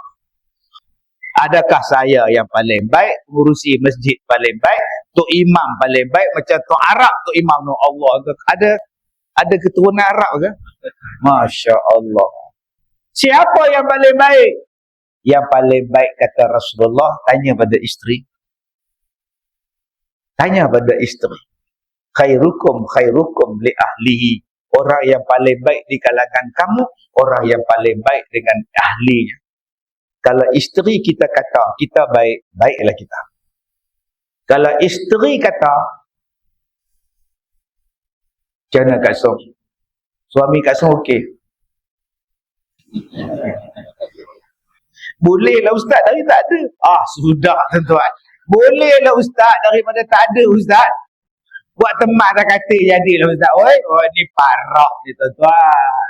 Adakah saya yang paling baik, ngurusi masjid paling baik, Tok Imam paling baik, macam Tok Arab, Tok Imam no Allah. Ada keturunan Arab ke? Masya Allah. Siapa yang paling baik? Yang paling baik kata Rasulullah, tanya pada isteri. Tanya pada isteri. Khairukum khairukum li ahlihi. Orang yang paling baik di kalangan kamu, orang yang paling baik dengan ahlinya. Kalau isteri kita kata, kita baik, baiklah kita. Kalau isteri kata, macam mana Kak Som? Suami Kak Som okey? Bolehlah Ustaz, dari tak ada. Sudah tuan-tuan. Bolehlah Ustaz, daripada tak ada Ustaz. Buat teman dah kata jadilah Ustaz. Oh ni parah ni tuan-tuan.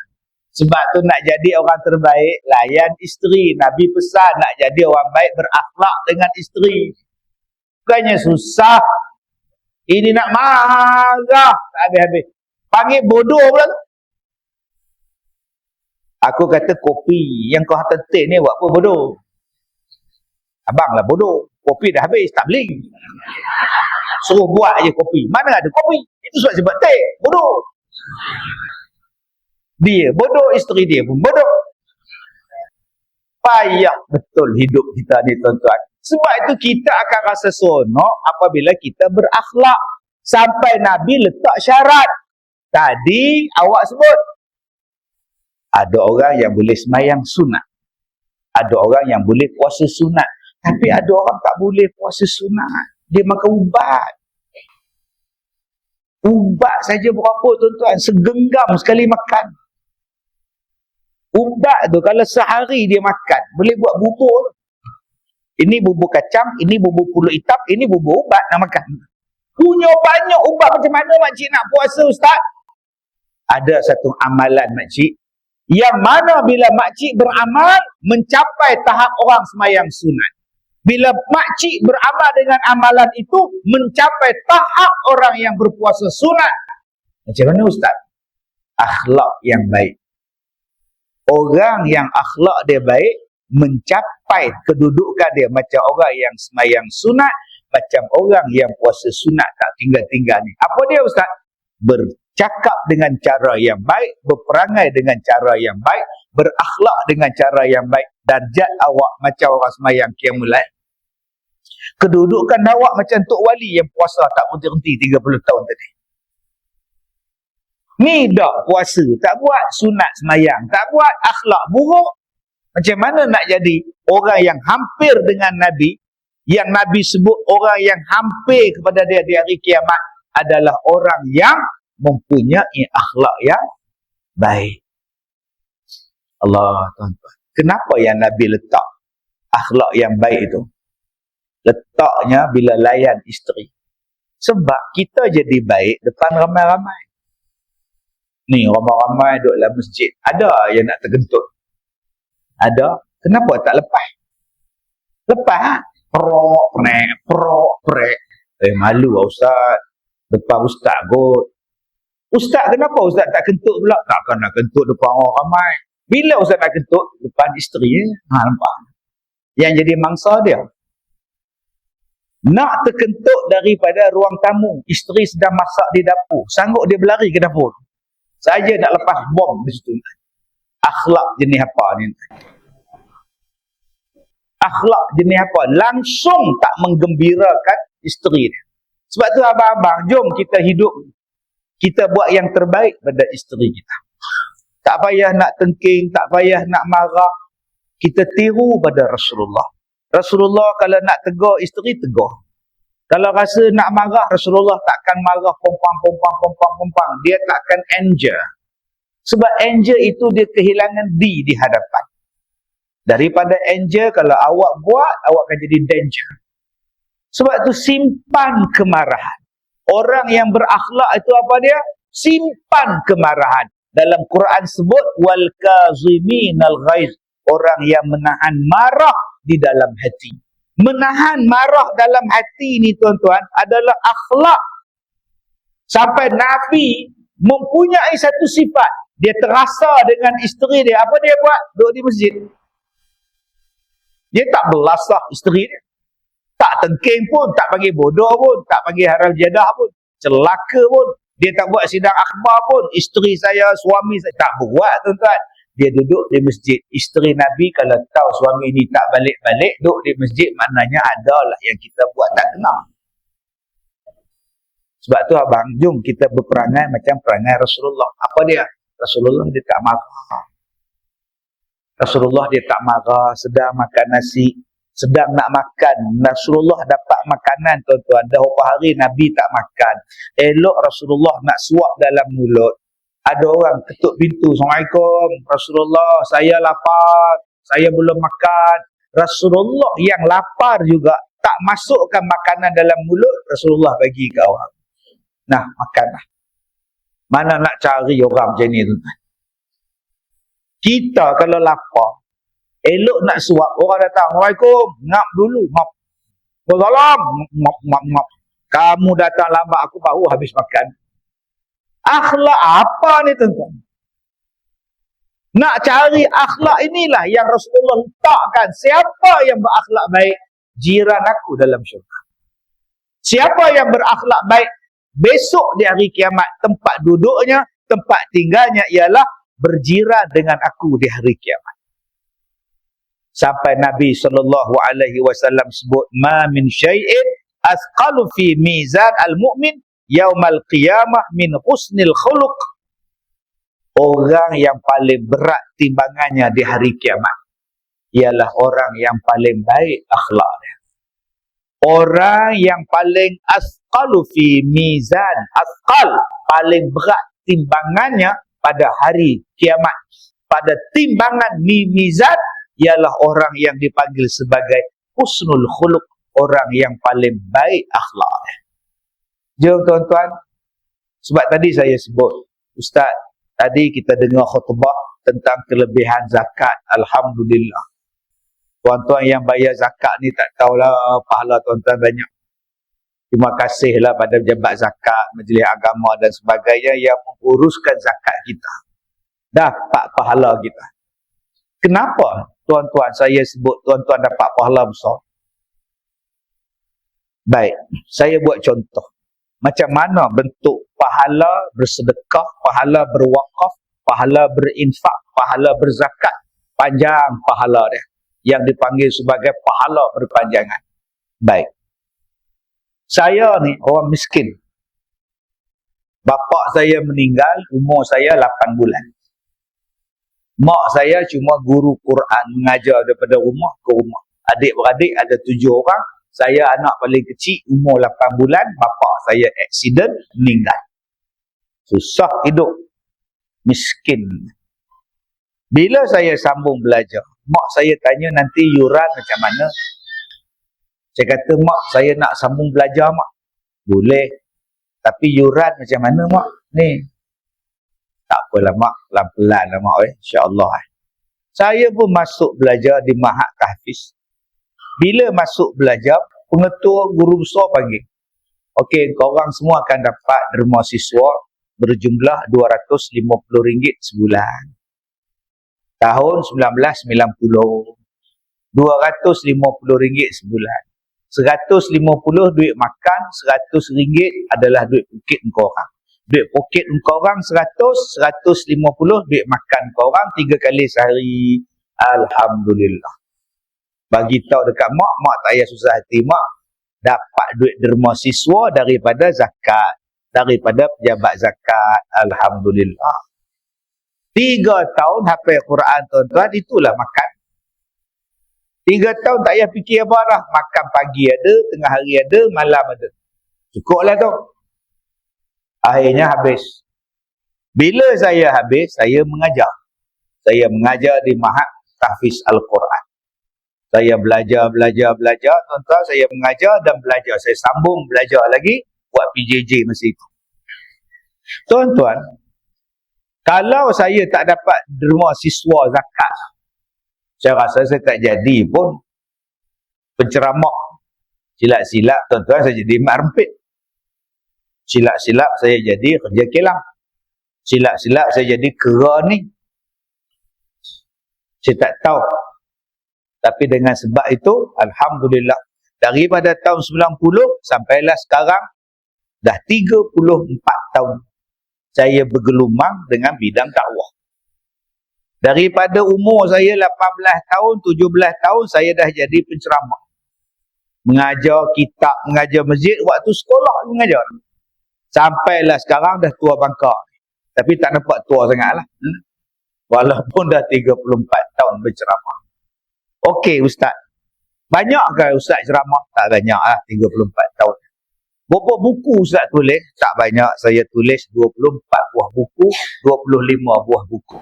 Sebab tu nak jadi orang terbaik, layan isteri. Nabi pesan nak jadi orang baik, berakhlak dengan isteri. Bukannya susah. Ini nak marah. Tak habis-habis. Panggil bodoh pula tu. Aku kata kopi yang kau hantar teh ni buat apa bodoh? Abang lah bodoh. Kopi dah habis, tak beli. Suruh buat je kopi. Mana ada kopi? Itu sebab sebab teh. Bodoh. Dia bodoh, isteri dia pun bodoh. Payah betul hidup kita ni tuan-tuan. Sebab itu kita akan rasa seronok apabila kita berakhlak. Sampai Nabi letak syarat. Tadi awak sebut. Ada orang yang boleh sembahyang sunat. Ada orang yang boleh puasa sunat. Tapi ada orang tak boleh puasa sunat. Dia makan ubat. Ubat saja berapa tuan-tuan? Segenggam sekali makan. Ubat tu kalau sehari dia makan, boleh buat bubur. Ini bubur kacang, ini bubur pulut hitam, ini bubur ubat nak makan. Punya banyak ubat, macam mana makcik nak puasa ustaz? Ada satu amalan makcik, Yang mana bila makcik beramal mencapai tahap orang semayang sunat. Bila makcik beramal dengan amalan itu mencapai tahap orang yang berpuasa sunat. Macam mana ustaz? Akhlak yang baik. Orang yang akhlak dia baik mencapai kedudukan dia macam orang yang semayang sunat, macam orang yang puasa sunat tak tinggal-tinggal ni. Apa dia ustaz? Bercakap dengan cara yang baik, berperangai dengan cara yang baik, berakhlak dengan cara yang baik. Darjat awak macam orang semayang qiyamul lail. Kedudukan awak macam Tok Wali yang puasa tak berhenti 30 tahun tadi. Ni dak puasa, tak buat sunat semayang, tak buat akhlak buruk. Macam mana nak jadi orang yang hampir dengan Nabi, yang Nabi sebut orang yang hampir kepada dia di hari kiamat adalah orang yang mempunyai akhlak yang baik. Allah tuan-tuan. Kenapa yang Nabi letak akhlak yang baik itu? Letaknya bila layan isteri. Sebab kita jadi baik depan ramai-ramai. Ni ramai-ramai duduk dalam masjid. Ada yang nak tergentut. Ada. Kenapa tak lepas? Lepas ha? Perok-prek. Malu lah ustaz. Depan ustaz kot. Ustaz kenapa ustaz tak kentut pula? Takkan nak kentut depan orang ramai. Bila ustaz nak kentut? Depan isteri. Nampak? Yang jadi mangsa dia. Nak terkentut daripada ruang tamu. Isteri sedang masak di dapur. Sanggup dia berlari ke dapur. Saja nak lepas bom di situ. Akhlak jenis apa ni? Akhlak jenis apa? Langsung tak menggembirakan isteri dia. Sebab tu abang-abang, jom kita hidup. Kita buat yang terbaik pada isteri kita. Tak payah nak tengking, tak payah nak marah. Kita tiru pada Rasulullah. Rasulullah kalau nak tegur isteri, tegur. Kalau rasa nak marah, Rasulullah takkan marah pompang. Dia takkan anger. Sebab anger itu dia kehilangan di hadapan. Daripada anger, kalau awak buat, awak akan jadi danger. Sebab itu simpan kemarahan. Orang yang berakhlak itu apa dia? Simpan kemarahan. Dalam Quran sebut, wal kaziminal ghaiz. Orang yang menahan marah di dalam hati. Menahan marah dalam hati ni tuan-tuan adalah akhlak. Sampai Nabi mempunyai satu sifat. Dia terasa dengan isteri dia. Apa dia buat? Duduk di masjid. Dia tak belasah isteri dia. Tak tengking pun, tak bagi bodoh pun, tak bagi haram jadah pun, celaka pun. Dia tak buat sidang akhbar pun. Isteri saya, suami saya tak buat tuan-tuan. Dia duduk di masjid. Isteri Nabi kalau tahu suami ni tak balik-balik, duduk di masjid, maknanya adalah yang kita buat tak kenal. Sebab tu abang, jom kita berperangai macam perangai Rasulullah. Apa dia? Rasulullah dia tak marah. Rasulullah dia tak marah, sedang makan nasi, sedang nak makan. Rasulullah dapat makanan tuan-tuan. Dah berapa hari Nabi tak makan. Elok Rasulullah nak suap dalam mulut. Ada orang ketuk pintu. Assalamualaikum. Rasulullah, saya lapar. Saya belum makan. Rasulullah yang lapar juga tak masukkan makanan dalam mulut. Rasulullah bagi ke orang. Nah, makanlah. Mana nak cari orang macam ni tuan-tuan? Kita kalau lapar, elok nak suap, orang datang, Assalamualaikum, ngap dulu, ngap. Waalaikumsalam, ngap. Kamu datang lambat, aku baru habis makan. Akhlak apa ni tuan-tuan? Nak cari akhlak inilah yang Rasulullah letakkan. Siapa yang berakhlak baik? Jiran aku dalam syurga. Siapa yang berakhlak baik? Besok di hari kiamat, tempat duduknya, tempat tinggalnya ialah berjiran dengan aku di hari kiamat. Sampai Nabi SAW sebut, ma min syai'in asqalu fi mizan al-mu'min yaumal qiyamah min husnil khuluq. Orang yang paling berat timbangannya di hari kiamat ialah orang yang paling baik akhlaknya. Orang yang paling asqalu fi mizan, asqal, paling berat timbangannya pada hari kiamat, pada timbangan mizan, ialah orang yang dipanggil sebagai husnul khuluq, orang yang paling baik akhlaknya. Jom tuan-tuan, sebab tadi saya sebut, Ustaz, tadi kita dengar khutbah tentang kelebihan zakat. Alhamdulillah. Tuan-tuan yang bayar zakat ni tak tahulah pahala tuan-tuan banyak. Terima kasihlah pada pejabat zakat, majlis agama dan sebagainya yang menguruskan zakat kita. Dapat pahala kita. Kenapa tuan-tuan saya sebut tuan-tuan dapat pahala besar? Baik, saya buat contoh. Macam mana bentuk pahala bersedekah, pahala berwakaf, pahala berinfak, pahala berzakat. Panjang pahala dia. Yang dipanggil sebagai pahala berpanjangan. Baik. Saya ni orang miskin. Bapa saya meninggal, umur saya 8 bulan. Mak saya cuma guru Quran, mengajar daripada rumah ke rumah. Adik-beradik ada 7 orang. Saya anak paling kecil, umur 8 bulan. Bapa saya aksiden, meninggal. Susah hidup. Miskin. Bila saya sambung belajar, mak saya tanya nanti yuran macam mana? Saya kata, mak, saya nak sambung belajar, mak. Boleh. Tapi yuran macam mana, mak? Ni. Tak apalah, mak. Pelan-pelan lah, mak. InsyaAllah. Saya pun masuk belajar di Mahat Tahfiz. Bila masuk belajar, pengetua guru besar panggil. Okey, korang semua akan dapat derma siswa berjumlah RM250 sebulan. Tahun 1990. RM250 sebulan. 150 duit makan, RM100 adalah duit poket korang. Duit poket korang 100, 150 duit makan korang 3 kali sehari. Alhamdulillah. Bagi tahu dekat mak, mak tak payah susah hati, mak. Dapat duit derma siswa daripada zakat. Daripada pejabat zakat. Alhamdulillah. 3 tahun hafal Quran tuan-tuan, itulah makan. 3 tahun tak payah fikir apa dah. Makan pagi ada, tengah hari ada, malam ada. Cukuplah tu. Akhirnya habis. Bila saya habis, saya mengajar. Saya mengajar di Mahat Tahfiz Al-Quran. Saya belajar. Tuan-tuan, saya mengajar dan belajar. Saya sambung belajar lagi, buat PJJ masa itu. Tuan-tuan, kalau saya tak dapat derma siswa zakat, saya rasa saya tak jadi pun penceramah. Silap-silap, tuan-tuan, saya jadi mak rempit. Silap-silap, saya jadi kerja kilang. Silap-silap, saya jadi kera ni. Saya tak tahu. Tapi dengan sebab itu, Alhamdulillah, daripada tahun 90 sampailah sekarang, dah 34 tahun saya bergelumang dengan bidang dakwah. Daripada umur saya 18 tahun, 17 tahun, saya dah jadi penceramah. Mengajar kitab, mengajar masjid, waktu sekolah mengajar. Sampailah sekarang dah tua bangka. Tapi tak nampak tua sangatlah. Walaupun dah 34 tahun berceramah. Okey Ustaz. Banyakkah Ustaz ceramah? Tak banyak lah, 34 tahun. Berapa buku Ustaz tulis? Tak banyak. Saya tulis 24 buah buku, 25 buah buku.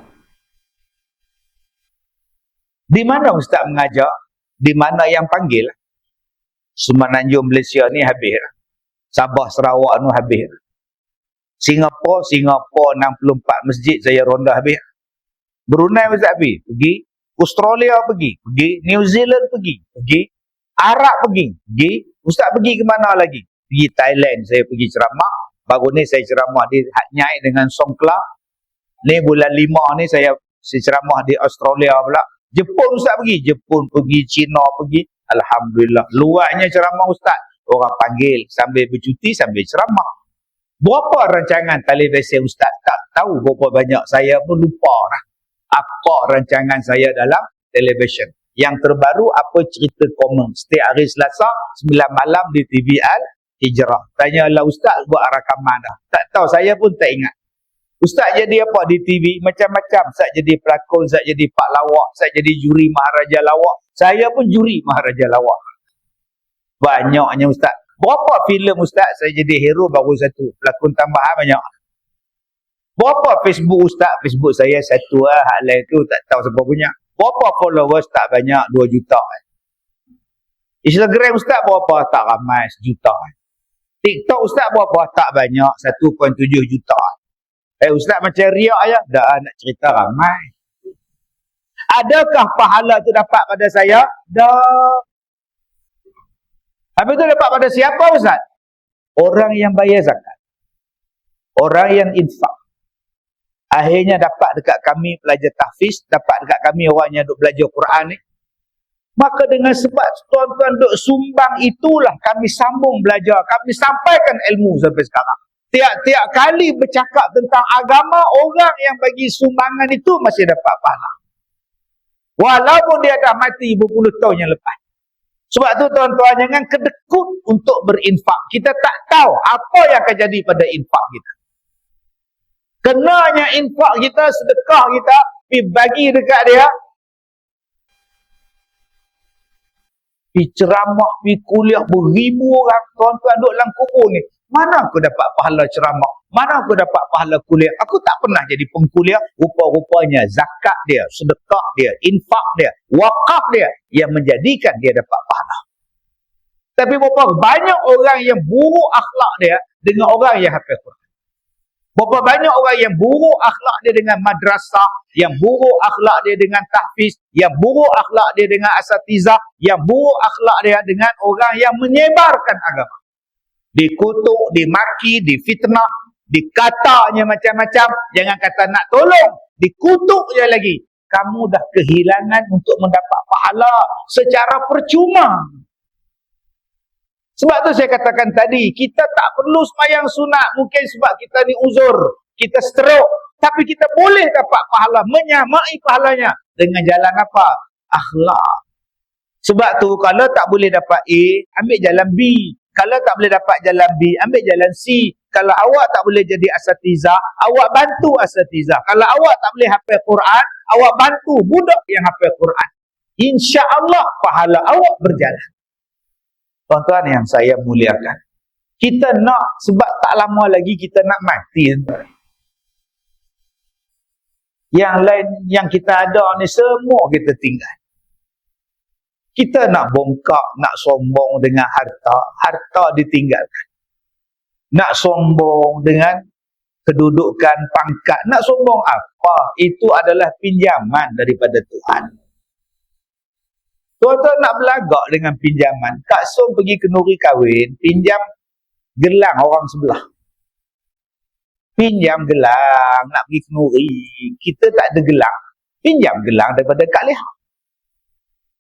Di mana Ustaz mengajar? Di mana yang panggil? Semenanjung Malaysia ni habis. Sabah Sarawak ni habis. Singapura 64 masjid saya ronda habis. Brunei Ustaz pergi. Australia pergi. New Zealand pergi. Arab pergi. Ustaz pergi ke mana lagi? Pergi Thailand saya pergi ceramah. Baru ni saya ceramah di Hat Nyai dengan Songkla. Ni bulan 5 ni saya ceramah di Australia pula. Jepun Ustaz pergi. Jepun pergi, China pergi. Alhamdulillah. Luarnya ceramah Ustaz. Orang panggil sambil bercuti, sambil ceramah. Berapa rancangan televisi Ustaz? Tak tahu berapa banyak. Saya pun lupa lah. Apa rancangan saya dalam televisyen. Yang terbaru, apa cerita komen. Setiap hari Selasa, 9 malam di TV Al-Hijrah. Tanyalah Ustaz buat rakaman dah. Tak tahu, saya pun tak ingat. Ustaz jadi apa di TV? Macam-macam. Ustaz jadi pelakon, Ustaz jadi pak lawak, Ustaz jadi juri Maharaja Lawak. Saya pun juri Maharaja Lawak. Banyaknya Ustaz. Berapa filem Ustaz? Saya jadi hero baru 1. Pelakon tambahan banyak. Berapa Facebook Ustaz? Facebook saya 1 lah. Hak lain tu tak tahu siapa punya. Berapa followers? Tak banyak, 2 juta. Instagram Ustaz berapa? Tak ramai, 1 juta. TikTok Ustaz berapa? Tak banyak, 1.7 juta. Ustaz macam riak je. Dah nak cerita ramai. Adakah pahala tu dapat pada saya? Dah. Habis tu dapat pada siapa Ustaz? Orang yang bayar zakat. Orang yang infak. Akhirnya dapat dekat kami pelajar tahfiz, dapat dekat kami orang yang duk belajar Quran ni. Maka dengan sebab tuan-tuan duk sumbang itulah kami sambung belajar, kami sampaikan ilmu sampai sekarang. Tiap-tiap kali bercakap tentang agama, orang yang bagi sumbangan itu masih dapat pahala. Walaupun dia dah mati berpuluh tahun yang lepas. Sebab tu tuan-tuan jangan kedekut untuk berinfak. Kita tak tahu apa yang akan jadi pada infak kita. Kenanya infak kita, sedekah kita, pergi bagi dekat dia, pergi ceramah, pergi kuliah, beribu orang tuan-tuan duduk dalam kubur ni. Mana aku dapat pahala ceramah? Mana aku dapat pahala kuliah? Aku tak pernah jadi pengkuliah. Rupa-rupanya zakat dia, sedekah dia, infak dia, wakaf dia yang menjadikan dia dapat pahala. Tapi berapa banyak orang yang buruk akhlak dia dengan orang yang hafal Quran. Berapa banyak orang yang buruk akhlak dia dengan madrasah, yang buruk akhlak dia dengan tahfiz, yang buruk akhlak dia dengan asatizah, yang buruk akhlak dia dengan orang yang menyebarkan agama. Dikutuk, dimaki, difitnah, dikatanya macam-macam. Jangan kata nak tolong, dikutuk je lagi. Kamu dah kehilangan untuk mendapat pahala secara percuma. Sebab tu saya katakan tadi, kita tak perlu sembahyang sunat. Mungkin sebab kita ni uzur, kita stroke. Tapi kita boleh dapat pahala, menyamai pahalanya. Dengan jalan apa? Akhlak. Sebab tu kalau tak boleh dapat A, ambil jalan B. Kalau tak boleh dapat jalan B, ambil jalan C. Kalau awak tak boleh jadi asatizah, awak bantu asatizah. Kalau awak tak boleh hafal Quran, awak bantu budak yang hafal Quran. InsyaAllah pahala awak berjalan. Tuan-tuan yang saya muliakan, kita nak, sebab tak lama lagi kita nak mati. Yang lain yang kita ada ni semua kita tinggal. Kita nak bongkak, nak sombong dengan harta, harta ditinggalkan. Nak sombong dengan kedudukan, pangkat, nak sombong apa? Itu adalah pinjaman daripada Tuhan. Tuan-tuan nak belagak dengan pinjaman. Kak Som pergi kenduri kahwin, pinjam gelang orang sebelah. Pinjam gelang, nak pergi kenduri. Kita tak ada gelang. Pinjam gelang daripada Kak Leha.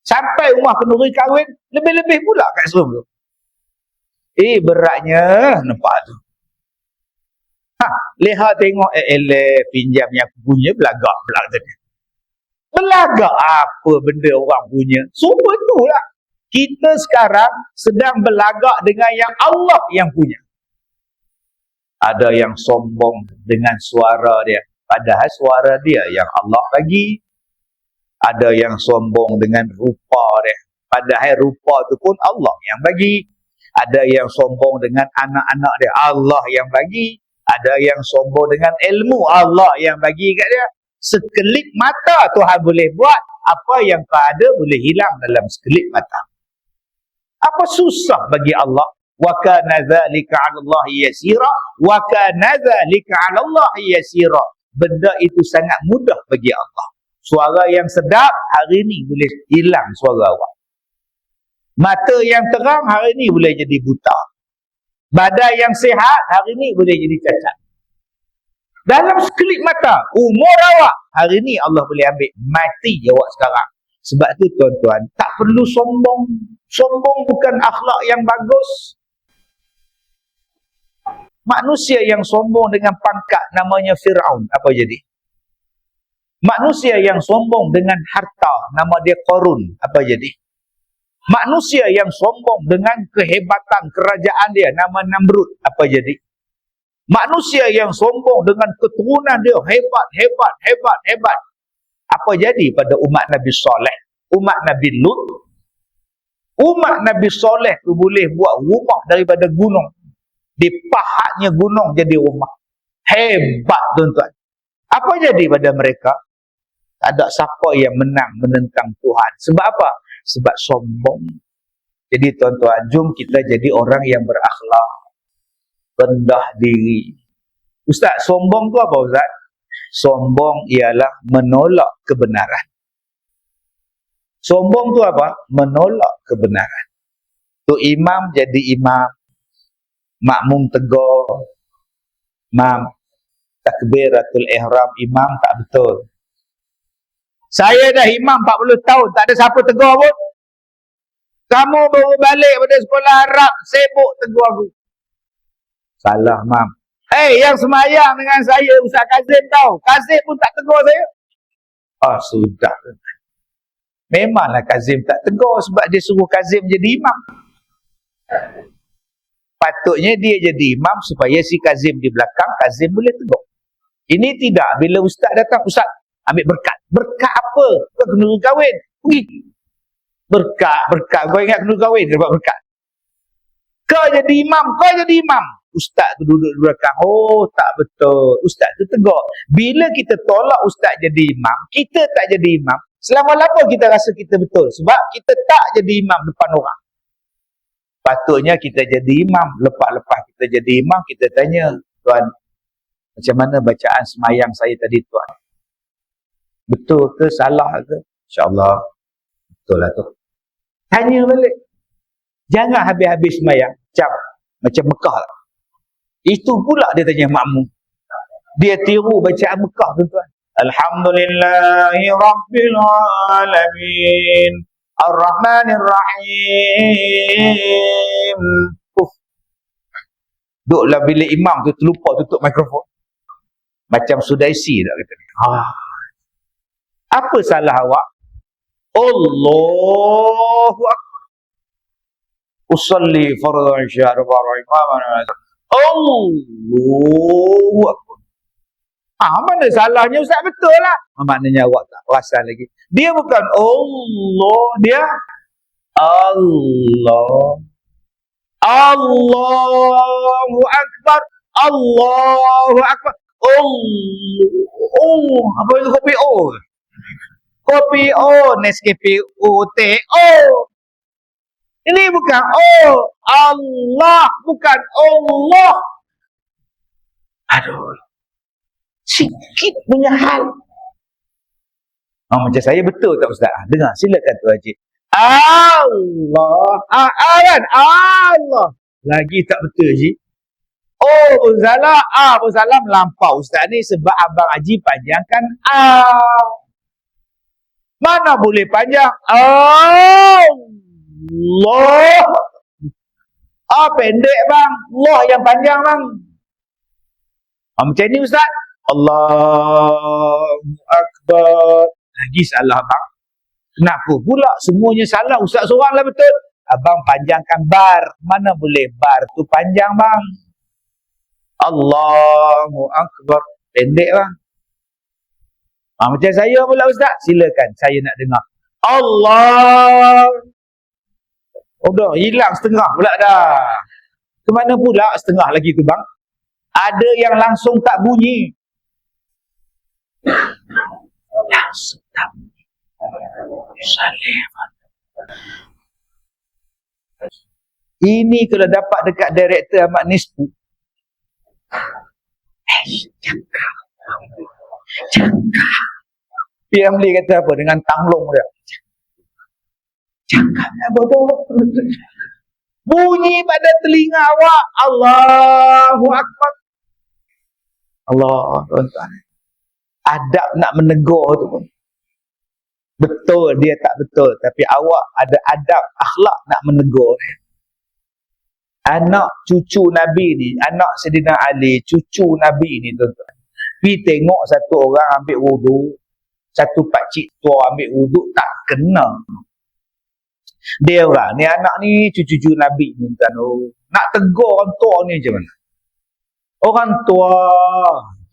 Sampai rumah kenduri kahwin, lebih-lebih pula Kak Som tu. Beratnya, nampak tu. Leha tengok, pinjam yang aku punya, belagak pula tadi. Belagak apa benda orang punya? Semua tu lah. Kita sekarang sedang belagak dengan yang Allah yang punya. Ada yang sombong dengan suara dia, padahal suara dia yang Allah bagi. Ada yang sombong dengan rupa dia, padahal rupa tu pun Allah yang bagi. Ada yang sombong dengan anak-anak dia, Allah yang bagi. Ada yang sombong dengan ilmu, Allah yang bagi kat dia. Sekelip mata Tuhan boleh buat, apa yang kau ada boleh hilang dalam sekelip mata. Apa susah bagi Allah? Wa kana dzalika 'ala Allah yasira, wa kana dzalika 'ala Allah yasira. Benda itu sangat mudah bagi Allah. Suara yang sedap hari ni boleh hilang suara awak. Mata yang terang hari ni boleh jadi buta. Badan yang sihat hari ni boleh jadi cacat. Dalam sekelip mata, umur awak hari ni Allah boleh ambil, mati awak sekarang. Sebab tu tuan-tuan, tak perlu sombong. Sombong bukan akhlak yang bagus. Manusia yang sombong dengan pangkat namanya Fir'aun, apa jadi? Manusia yang sombong dengan harta, nama dia Qarun, apa jadi? Manusia yang sombong dengan kehebatan kerajaan dia, nama Namrud, apa jadi? Manusia yang sombong dengan keturunan dia, hebat. Apa jadi pada umat Nabi Saleh, umat Nabi Lut? Umat Nabi Saleh tu boleh buat rumah daripada gunung. Dipahatnya gunung jadi rumah. Hebat tuan-tuan. Apa jadi pada mereka? Tak ada siapa yang menang menentang Tuhan. Sebab apa? Sebab sombong. Jadi tuan-tuan, jom kita jadi orang yang berakhlak, rendah diri. Ustaz, sombong tu apa Ustaz? Sombong ialah menolak kebenaran. Sombong tu apa? Menolak kebenaran. Tu imam jadi imam, makmum tegur, imam takbiratul ihram imam tak betul. Saya dah imam 40 tahun, tak ada siapa tegur pun. Kamu baru balik pada sekolah Arab, sibuk tegur aku. Salah, mam. Yang semayang dengan saya Ustaz Kazim tahu. Kazim pun tak tegur saya. Sudah. Memanglah Kazim tak tegur sebab dia suruh Kazim jadi imam. Patutnya dia jadi imam supaya si Kazim di belakang, Kazim boleh tegur. Ini tidak. Bila Ustaz datang, Ustaz ambil berkat. Berkat apa? Kau kena kahwin. Pergi. Berkat. Kau ingat kena kahwin, dapat berkat. Kau jadi imam. Ustaz tu duduk di belakang. Tak betul. Ustaz tu tegur. Bila kita tolak Ustaz jadi imam, kita tak jadi imam, selama-lama kita rasa kita betul. Sebab kita tak jadi imam depan orang. Patutnya kita jadi imam. Lepas-lepas kita jadi imam, kita tanya, Tuan, macam mana bacaan semayang saya tadi, Tuan? Betul ke? Salah ke? InsyaAllah betul lah tu. Tanya balik. Jangan habis-habis semayang macam Mekah lah. Itu pula dia tanya makmum. Dia tiru bacaan Mekah, tuan-tuan. Alhamdulillahi Rabbil Alamin Ar-Rahmanir Rahim. Duduklah bila imam tu terlupa tutup mikrofon. Macam Sudaisi tak kata. Apa salah awak? Allahu Akbar. Usalli fardhu isya' wa imaman. Allahu Akbar. Mana salahnya Ustaz? Betul lah. Maknanya awak tak perasan lagi. Dia bukan Allah, dia Allah. Allahu Akbar. Allahu Akbar. Apa itu kopi O? Kopi O, Nescafe O. Ini bukan Allah, bukan Allah. Aduh. Sikit punya hal. Macam saya betul tak Ustaz? Dengar, silakan tu Haji. Allah. Kan? Allah. Lagi tak betul Haji. Pun salah. Pun salah melampau Ustaz ni sebab Abang Haji panjangkan Mana boleh panjang? Allah. Pendek bang. Allah yang panjang bang. Macam ni Ustaz. Allahu Akbar. Lagi salah bang. Kenapa pula semuanya salah? Ustaz seorang lah betul. Abang panjangkan bar. Mana boleh bar tu panjang bang. Allahu Akbar. Pendek bang. Macam saya pula Ustaz. Silakan, saya nak dengar. Allah. Dah hilang setengah pula dah. Kemana pula setengah lagi tu bang? Ada yang langsung tak bunyi. Langsung tak bunyi. Ini kalau dapat dekat director Ahmad Nispu. Cakap. Dia boleh kata apa dengan tanglong dia. Cakapnya bodoh. Bunyi pada telinga awak. Allahu Akbar. Allah, tuan-tuan. Adab nak menegur tu pun. Betul dia tak betul. Tapi awak ada adab, akhlak nak menegur dia. Anak cucu Nabi ni, anak Sayyidina Ali, cucu Nabi ni tuan-tuan. Pergi tengok satu orang ambil wuduk, satu pakcik tua ambil wuduk, tak kena. Dia orang ni, anak ni cucu-cucu Nabi ni tuan. Nak tegur orang tua ni macam mana? Orang tua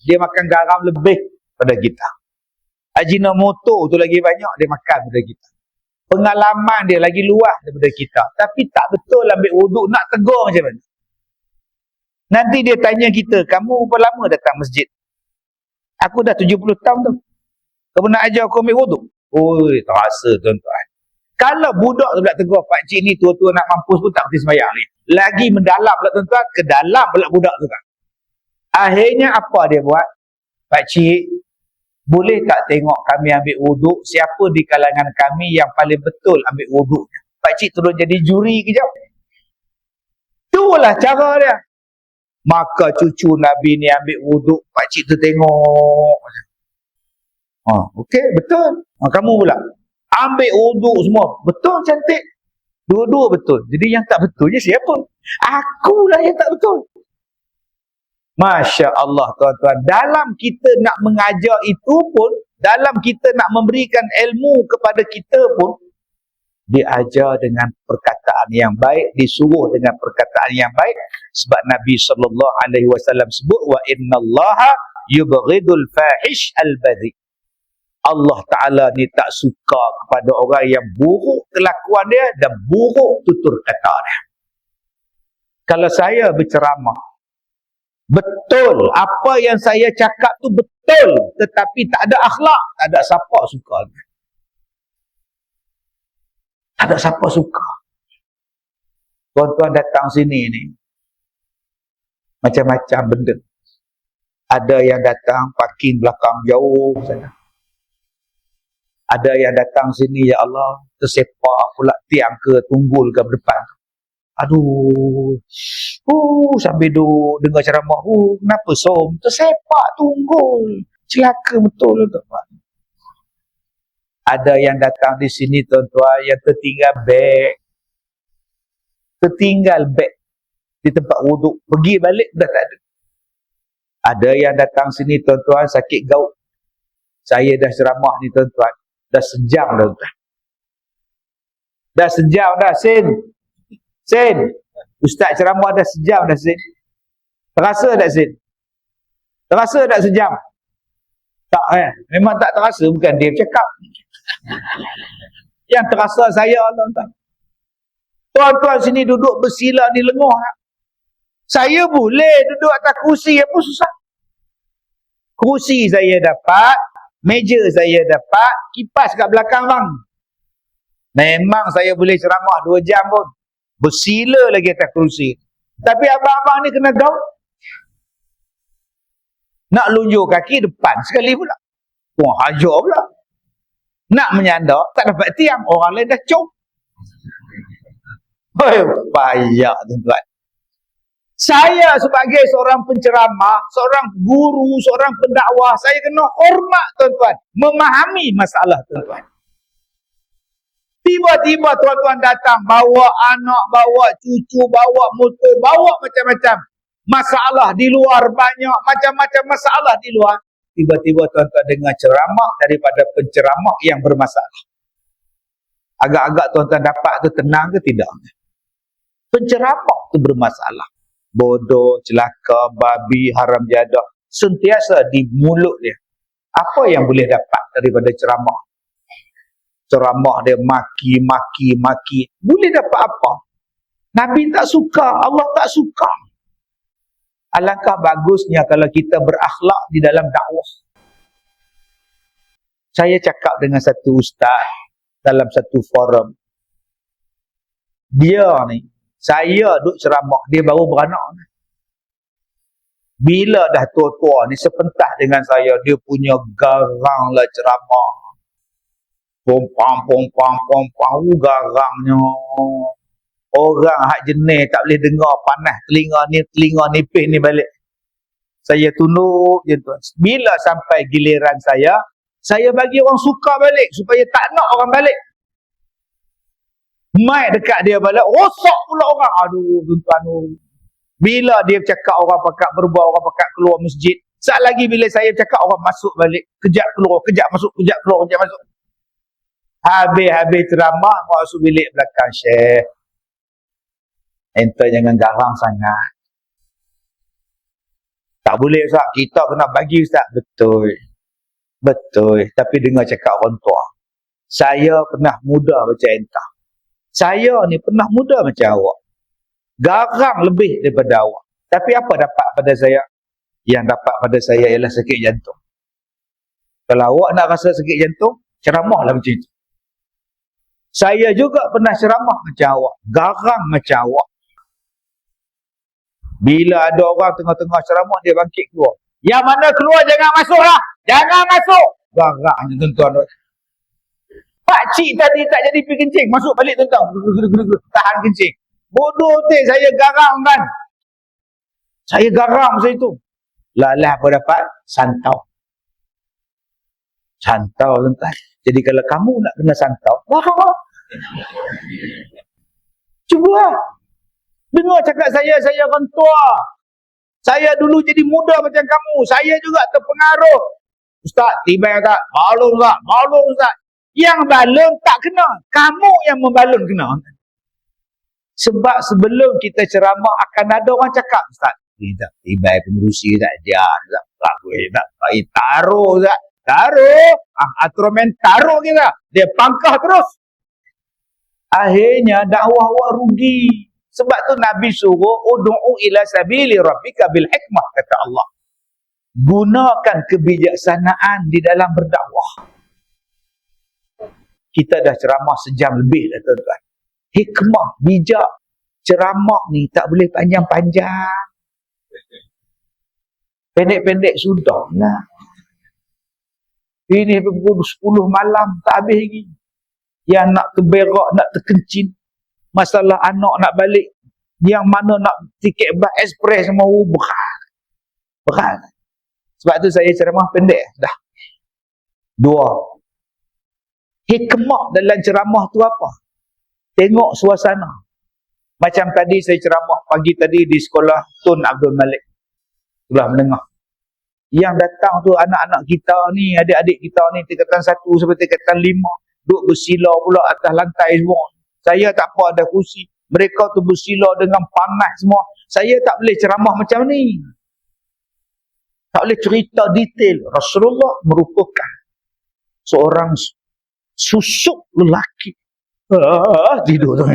dia makan garam lebih pada kita. Ajinomoto tu lagi banyak dia makan pada kita. Pengalaman dia lagi luas daripada kita. Tapi tak betul ambil wuduk, nak tegur macam mana? Nanti dia tanya kita, kamu berapa lama datang masjid? Aku dah 70 tahun tu. Kau nak ajar aku ambil wuduk? Terasa tuan-tuan. Kalau budak tu pula tegur, pakcik ni tua-tua nak mampus pun tak berhenti sembahyang ni. Lagi mendalam pula tuan-tuan, ke dalam pula budak tu kan. Akhirnya apa dia buat? Pakcik, boleh tak tengok kami ambil wuduk, siapa di kalangan kami yang paling betul ambil wuduknya? Pakcik terus jadi juri kejap. Itulah cara dia. Maka cucu Nabi ni ambil wuduk, pakcik tu tengok. Okey, betul. Kamu pula ambil wuduk semua, betul, cantik. Dua-dua betul. Jadi yang tak betulnya siapa? Akulah yang tak betul. Masya Allah, tuan-tuan. Dalam kita nak mengajar itu pun, dalam kita nak memberikan ilmu kepada kita pun, diajar dengan perkataan yang baik, disuruh dengan perkataan yang baik. Sebab Nabi SAW sebut, wa innallaha yubghidul fahish al-badhi. Allah Ta'ala ni tak suka kepada orang yang buruk kelakuan dia dan buruk tutur kata dia. Kalau saya berceramah, betul, apa yang saya cakap tu betul, tetapi tak ada akhlak, tak ada siapa suka. Tak ada siapa suka. Tuan-tuan datang sini ni, macam-macam benda. Ada yang datang parking belakang jauh sana. Ada yang datang sini, ya Allah, tersepak pula tiang ke tunggul ke depan. Aduh, sambil duduk dengar ceramah, kenapa som? Tersepak tunggul. Celaka betul tuan-tuan. Ada yang datang di sini tuan-tuan, yang tertinggal beg. Tertinggal beg di tempat wuduk. Pergi balik dah tak ada. Ada yang datang sini tuan-tuan, sakit gaut. Saya dah ceramah ni tuan-tuan. Dah sejam dah tuan. Dah sejam dah, Sin. Ustaz ceramah dah sejam dah, Sin. Terasa tak, Sin? Terasa tak sejam? Tak, memang tak terasa. Bukan dia bercakap. Yang terasa saya, tuan-tuan. Tuan-tuan sini duduk bersila ni lenguh. Saya boleh duduk atas kerusi, apa susah? Kerusi saya dapat, meja saya dapat, kipas kat belakang bang. Memang saya boleh ceramah 2 jam pun. Bersila lagi atas kerusi. Tapi abang-abang ni kena gaul. Nak lunjuk kaki depan sekali pula. Hajar pula. Nak menyandak, tak dapat tiang. Orang lain dah cop. Payah tuan-tuan. Saya sebagai seorang penceramah, seorang guru, seorang pendakwah, saya kena hormat tuan-tuan. Memahami masalah tuan-tuan. Tiba-tiba tuan-tuan datang, bawa anak, bawa cucu, bawa motor, bawa macam-macam. Masalah di luar banyak, macam-macam masalah di luar. Tiba-tiba tuan-tuan dengar ceramah daripada penceramah yang bermasalah. Agak-agak tuan-tuan dapat tu tenang ke tidak? Penceramah tu bermasalah. Bodoh, celaka, babi, haram jadah. Sentiasa di mulut dia. Apa yang boleh dapat daripada ceramah? Ceramah dia maki. Boleh dapat apa? Nabi tak suka, Allah tak suka. Alangkah bagusnya kalau kita berakhlak di dalam dakwah. Saya cakap dengan satu ustaz dalam satu forum. Dia ni, saya duk ceramah, dia baru beranak. Bila dah tua-tua ni sepentas dengan saya, dia punya garang lah ceramah. Pompang, garangnya. Orang hak jenis tak boleh dengar, panas telinga nipis ni balik. Saya tunduk je tuan. Bila sampai giliran saya bagi orang suka balik supaya tak nak orang balik. Mai dekat dia balik, rosak pula orang. Aduh tuan-tuan. Bila dia bercakap, orang pakat berbuat, orang pakat keluar masjid. Saat lagi bila saya bercakap, orang masuk balik, kejap keluar, kejap masuk, kejap keluar, kejap masuk. Habis ceramah, masuk bilik belakang Syekh. Ente jangan garang sangat. Tak boleh Ustaz, kita kena bagi Ustaz. Betul. Tapi dengar cakap orang tua. Saya pernah muda macam ente. Saya ni pernah muda macam awak. Garang lebih daripada awak. Tapi apa dapat pada saya? Yang dapat pada saya ialah sakit jantung. Kalau awak nak rasa sakit jantung, ceramahlah macam itu. Saya juga pernah ceramah macam awak. Garang macam awak. Bila ada orang tengah-tengah ceramah, dia bangkit keluar. Yang mana keluar jangan masuk lah. Jangan masuk. Garang je tuan-tuan. Pakcik tadi tak jadi pergi kencing. Masuk balik tuan-tuan. Tahan kencing. Bodoh teh, saya garang kan. Saya garang saya tu. Lalah apa dapat? Santau. Santau tuan-tuan. Jadi kalau kamu nak kena santau, cuba lah. Dengar cakap saya orang tua. Saya dulu jadi muda macam kamu. Saya juga terpengaruh. Ustaz, tiba tak? Balon tak? Balon Ustaz. Yang balon tak kena. Kamu yang membalon kena. Sebab sebelum kita ceramah akan ada orang cakap, Ustaz, tiba pengurusi tak ajar. Tak taruh Ustaz. Taruh. Atromen taruh kita. Dia pangkah terus. Akhirnya dakwah awak rugi. Sebab tu Nabi suruh ud'u ila sabili rabbika bil hikmah, kata Allah. Gunakan kebijaksanaan di dalam berdakwah. Kita dah ceramah sejam lebih dah tuan-tuan. Hikmah, bijak. Ceramah ni tak boleh panjang-panjang. Pendek-pendek sudah lah. Ini pukul 10 malam tak habis lagi. Yang nak terberak, nak terkencing. Masalah anak nak balik. Yang mana nak tiket bas ekspres semua berat. Berat. Sebab tu saya ceramah pendek. Dah. 2. Hikmah dalam ceramah tu apa? Tengok suasana. Macam tadi saya ceramah pagi tadi di sekolah Tun Abdul Malik. Sekolah menengah. Yang datang tu anak-anak kita ni, adik-adik kita ni, tingkatan 1 sampai tingkatan 5. Duduk bersila pula atas lantai semua. Saya tak apa ada kursi. Mereka tu bersila dengan panas semua. Saya tak boleh ceramah macam ni. Tak boleh cerita detail. Rasulullah merupakan seorang susuk lelaki. Tidur tu.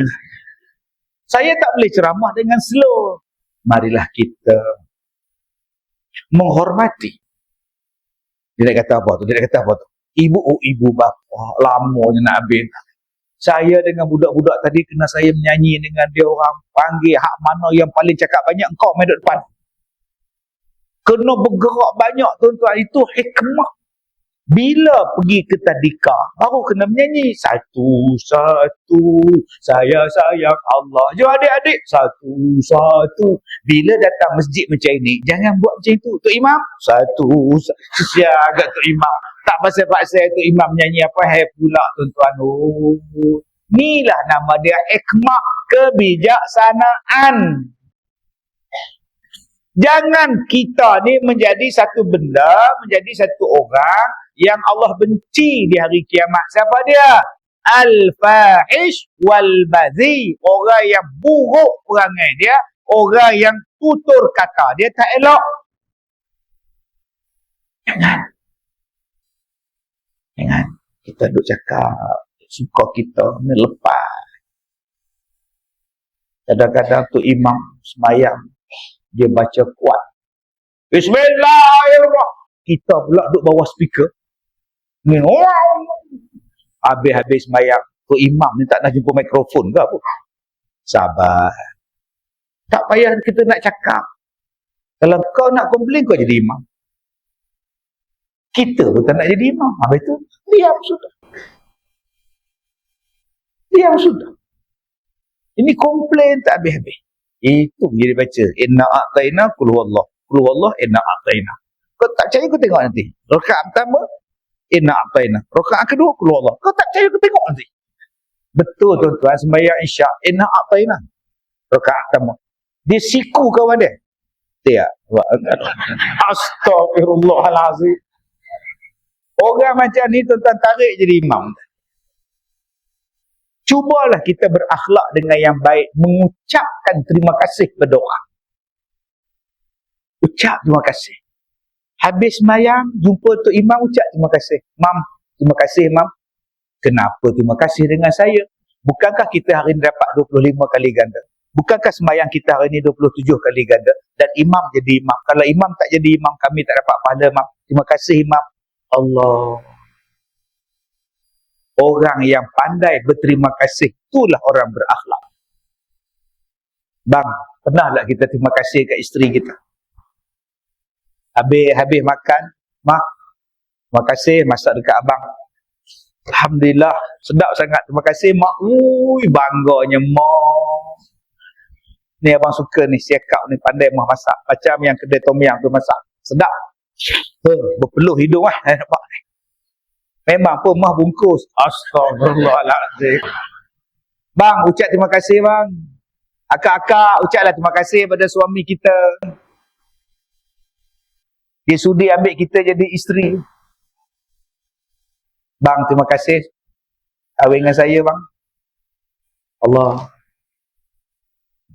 Saya tak boleh ceramah dengan slow. Marilah kita menghormati. Dia nak kata apa tu? Dia nak kata apa tu? Ibu bapa lamanya nak habis. Saya dengan budak-budak tadi kena saya menyanyi dengan dia orang. Panggil hak mana yang paling cakap banyak, engkau main depan. Kena bergerak banyak tuan-tuan. Itu hikmah. Bila pergi ke tadika, baru kena menyanyi. Satu-satu, saya sayang Allah. Jom adik-adik. Satu-satu. Bila datang masjid macam ini, jangan buat macam itu. Tok Imam, agak Tok Imam. Tak pasal-pasal Tok Imam nyanyi apa, hai pula tuan-tuan. Oh, inilah nama dia hikmah, kebijaksanaan. Jangan kita ni menjadi satu benda, menjadi satu orang yang Allah benci di hari kiamat. Siapa dia? Al-fahish wal-bazi. Orang yang buruk perangai dia, orang yang tutur kata dia tak elok. Jangan. Kita duk cakap suka kita ni lepas. Kadang-kadang tu imam semayang, dia baca kuat. Bismillahirrahmanirrahim. Kita pula duk bawah speaker. Ni habis-habis semayang. Tu imam ni tak nak jumpa mikrofon ke apa? Sabar. Tak payah kita nak cakap. Kalau kau nak komplain, kau jadi imam. Kita pun tak nak jadi imam. Habis tu, diam sudah. Diam sudah. Ini komplain tak habis-habis. Itu jadi baca. Inna a'tayna kul huwallah. Kul huwallah inna a'tayna. Kau tak percaya, kau tengok nanti. Rakaat pertama, inna a'tayna. Rakaat kedua, kul huwallah. Kau tak percaya, kau tengok nanti. Betul tuan-tuan, sembahyang Isyak, inna a'tayna. Rakaat pertama. Dia siku kawan dia. Dia. Astaghfirullahalazim. Orang macam ni tuan-tuan tarik jadi imam. Cubalah kita berakhlak dengan yang baik, mengucapkan terima kasih kepada orang. Ucap terima kasih. Habis sembahyang, jumpa Tok Imam, ucap terima kasih. Mam, terima kasih Mam. Kenapa terima kasih dengan saya? Bukankah kita hari ini dapat 25 kali ganda? Bukankah sembahyang kita hari ini 27 kali ganda? Dan imam jadi imam. Kalau imam tak jadi imam, kami tak dapat pahala Mam. Terima kasih Imam. Allah. Orang yang pandai berterima kasih, itulah orang berakhlak. Bang, pernah tak kita terima kasih kat isteri kita? Habis makan, Mak, Terima kasih masak dekat abang. Alhamdulillah, sedap sangat. Terima kasih mak. Ui, bangganya mak. Ni abang suka ni, siakap ni pandai mah masak. Macam yang kedai tom yam tu masak. Sedap. Berpeluh hidung lah. Nampak ni. Memang pun mah bungkus. Astagfirullahaladzim. Bang, ucap terima kasih bang. Akak-akak, ucaplah terima kasih pada suami kita. Dia sudi ambil kita jadi isteri. Bang, terima kasih. Kahwin dengan saya bang. Allah.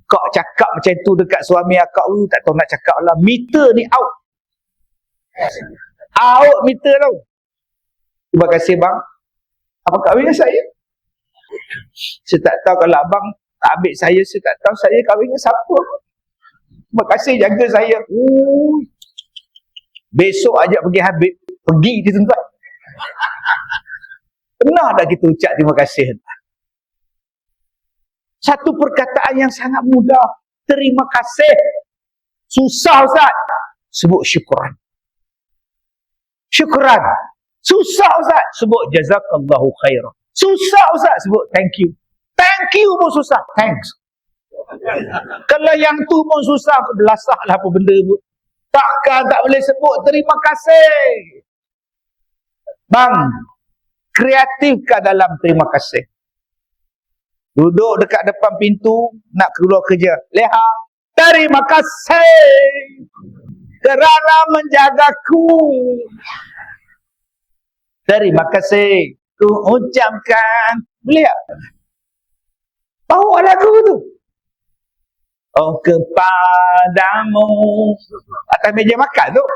Kau cakap macam tu dekat suami akak, tak tahu nak cakap lah. Meter ni out. Out meter tau. Terima kasih bang. Apa kahwin dengan saya? Saya tak tahu kalau abang tak ambil saya tak tahu saya kahwin dengan siapa. Terima kasih jaga saya. Besok ajak pergi Habib. Pergi di tempat. Pernah dah kita ucap terima kasih? Satu perkataan yang sangat mudah. Terima kasih. Susah Ustaz. Sebut syukran. Syukran. Susah Ustaz. Sebut jazakallahu khairan. Susah Ustaz. Sebut thank you. Thank you pun susah. Thanks. Kalau yang tu pun susah, belasah lah apa benda pun. Takkan tak boleh sebut terima kasih. Bang, kreatifkah dalam terima kasih? Duduk dekat depan pintu, nak keluar kerja. Leha, terima kasih kerana menjagaku. Terima kasih ku ucapkan. Boleh tak? Bawa lagu tu. Oh kepadamu. Atas meja makan tu.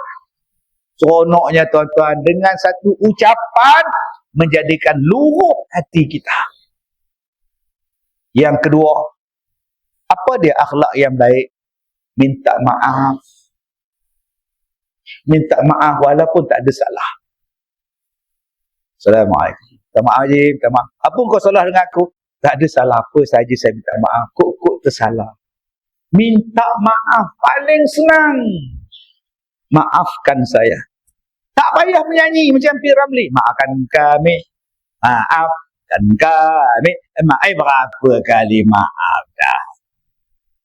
Seronoknya tuan-tuan, dengan satu ucapan menjadikan luruh hati kita. Yang kedua, apa dia akhlak yang baik? Minta maaf. Minta maaf walaupun tak ada salah. Assalamualaikum. Minta maaf je, minta maaf. Apa kau salah dengan aku? Tak ada salah apa saja saya minta maaf. Kok tersalah. Minta maaf paling senang. Maafkan saya. Tak payah menyanyi macam P. Ramlee. Maafkan kami. Maafkan kami. Berapa kali maaf dah.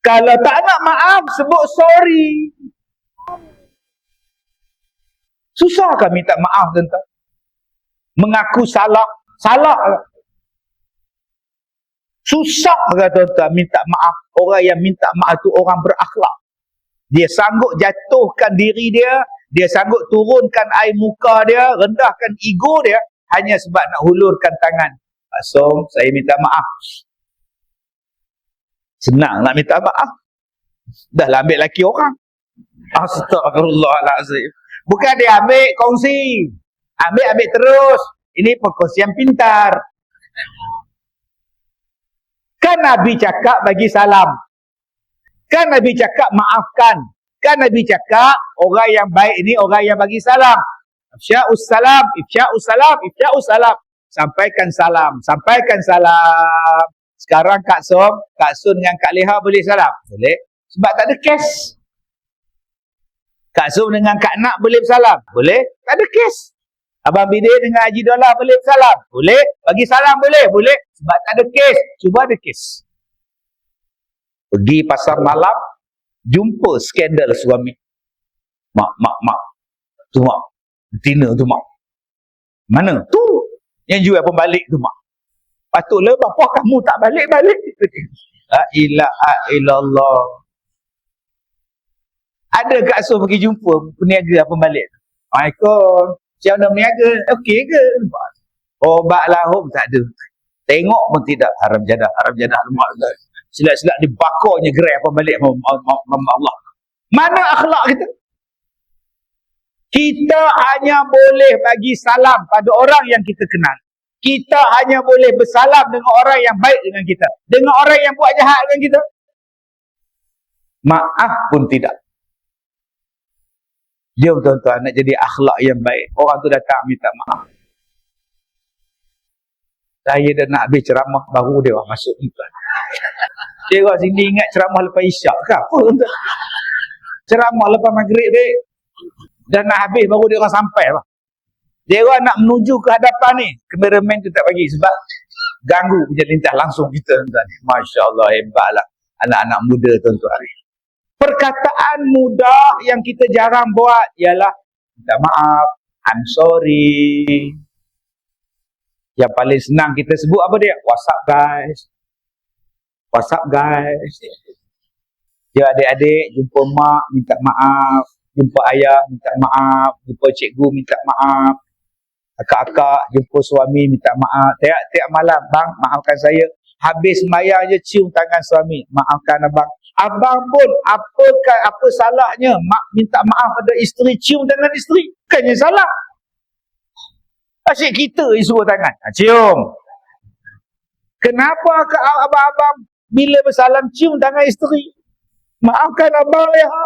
Kalau tak nak maaf, sebut sorry. Susahkah minta maaf tuan-tuan? Mengaku salah. Salah. Susah ke tuan-tuan minta maaf. Orang yang minta maaf tu orang berakhlak. Dia sanggup jatuhkan diri dia. Dia sanggup turunkan air muka dia. Rendahkan ego dia. Hanya sebab nak hulurkan tangan. Pak Som, saya minta maaf. Senang nak minta maaf. Dah lah ambil laki orang. Astagfirullahaladzim. Bukan dia ambil kongsi. Ambil terus. Ini perkongsian pintar. Kan Nabi cakap bagi salam. Kan Nabi cakap maafkan. Kan Nabi cakap orang yang baik ini orang yang bagi salam. Ifsya'us salam, ifsya'us salam, ifsya'us salam. Sampaikan salam, sampaikan salam. Sekarang Kak Sun dengan Kak Leha boleh salam? Boleh. Sebab tak ada kes. Kak Sun dengan Kak Nak boleh bersalam? Boleh. Tak ada kes. Abang Bidin dengan Haji Dollah boleh bersalam? Boleh. Bagi salam boleh? Boleh. Sebab tak ada kes. Cuba ada kes. Pergi pasar malam, jumpa skandal suami. Mak. Tu mak. Betina tu mak. Mana? Tu. Yang jual pembalik tu mak. Patutlah bapa kamu tak balik-balik. La ilaha illallah. Ada Kak So pergi jumpa peniaga pembalik. Assalamualaikum. Siapa nak berniaga? Okey ke? Obat lahum tak ada. Tengok pun tidak. Haram jadah. Silap-silap dibakarnya gerai apa balik Allah. Mana akhlak kita? Kita hanya boleh bagi salam pada orang yang kita kenal. Kita hanya boleh bersalam dengan orang yang baik dengan kita. Dengan orang yang buat jahat dengan kita, maaf pun tidak. Dia tuan-tuan nak jadi akhlak yang baik. Orang tu datang minta maaf. Saya dah nak habis ceramah, baru dia orang masuk tuan. Dia orang sini ingat ceramah lepas isyak ke apa tuan? Ceramah lepas maghrib dek. Dah nak habis baru dia orang sampai lah. Dia orang nak menuju ke hadapan ni, kameraman tu tak bagi sebab ganggu punya lintas langsung kita tuan-tuan. Masya Allah, hebatlah anak-anak muda tuan-tuan. Perkataan mudah yang kita jarang buat ialah minta maaf, I'm sorry. Yang paling senang kita sebut apa dia? WhatsApp guys. WhatsApp guys. Ya adik-adik, jumpa mak minta maaf, jumpa ayah minta maaf, jumpa cikgu minta maaf, akak-akak jumpa suami minta maaf. Tiap malam, bang maafkan saya. Habis sembahyang je cium tangan suami, maafkan abang. Abang pun apa salahnya mak minta maaf pada isteri, cium tangan isteri, bukannya salah. Asyik kita suruh tangan, cium. Kenapa abang-abang bila bersalam cium tangan isteri? Maafkan abang Leha.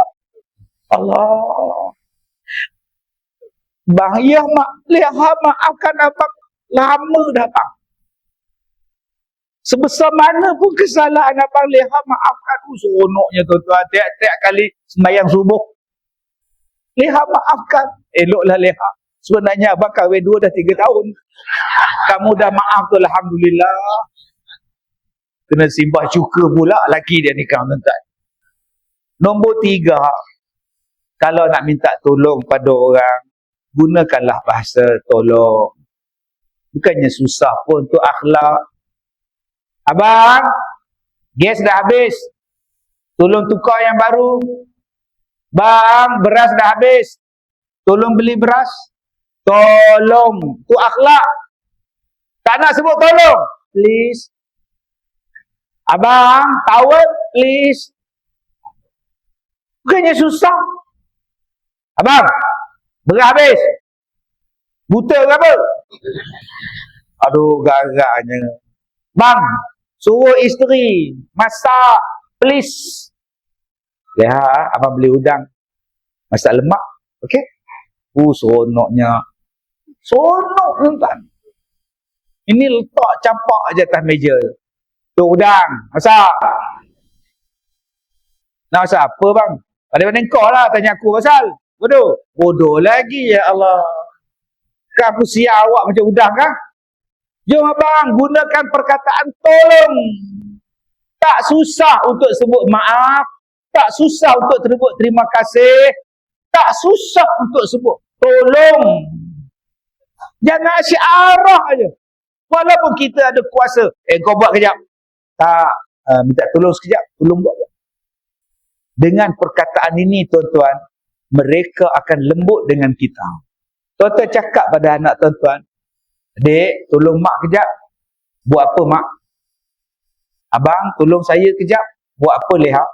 Allah. Bang, ya mak Leha maafkan abang. Lama dah bang. Sebesar mana pun kesalahan abang Leha maafkan. Seronoknya tuan-tuan. Tiap-tiap kali sembahyang subuh, Leha maafkan. Eloklah Leha. Sebenarnya abang kahwin 2 dah 3 tahun. Kamu dah maaf tu, alhamdulillah. Kena simbah cuka pula laki dia nikah tuan-tuan. Nombor 3, kalau nak minta tolong pada orang, gunakanlah bahasa tolong. Bukannya susah pun untuk akhlak. Abang, gas dah habis. Tolong tukar yang baru. Bang, beras dah habis. Tolong beli beras. Tolong. Tu akhlak. Tak nak sebut tolong. Please. Abang, towel, please. Bukannya susah. Abang, beras habis. Buta ke apa? Aduh, gagaknya. Bang, suruh isteri masak, please. Lihat, abang beli udang. Masak lemak, okey? Seronoknya. Seronok tuan-tuan. Ini letak campak aja atas meja. Tu udang, masak. Nak masak apa bang? Pada-pada kau lah tanya aku pasal. Bodoh lagi ya Allah. Kan aku siap awak macam udang kan? Jom abang, gunakan perkataan tolong. Tak susah untuk sebut maaf. Tak susah untuk sebut terima kasih. Tak susah untuk sebut tolong. Jangan asyik arah aja. Walaupun kita ada kuasa. Kau buat kejap. Tak, minta tolong sekejap. Tolong buat. Dengan perkataan ini tuan-tuan, mereka akan lembut dengan kita. Tuan-tuan cakap pada anak tuan-tuan, Dek, tolong mak kejap. Buat apa mak? Abang, tolong saya kejap. Buat apa Leha?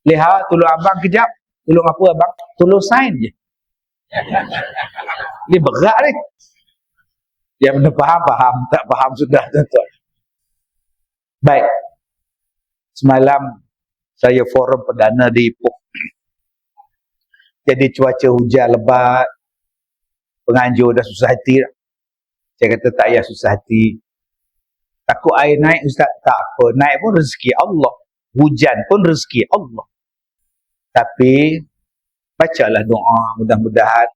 Leha, tolong abang kejap. Tolong apa abang? Tolong sign je. Dia berat ni. Yang mana faham, tak faham sudah tuan-tuan. Baik. Semalam saya forum perdana di Ipoh. Jadi cuaca hujan lebat. Penganjur dah susah hati dah. Saya kata tak payah susah hati. Takut air naik ustaz. Tak apa. Naik pun rezeki Allah. Hujan pun rezeki Allah. Tapi bacalah doa. Mudah-mudahan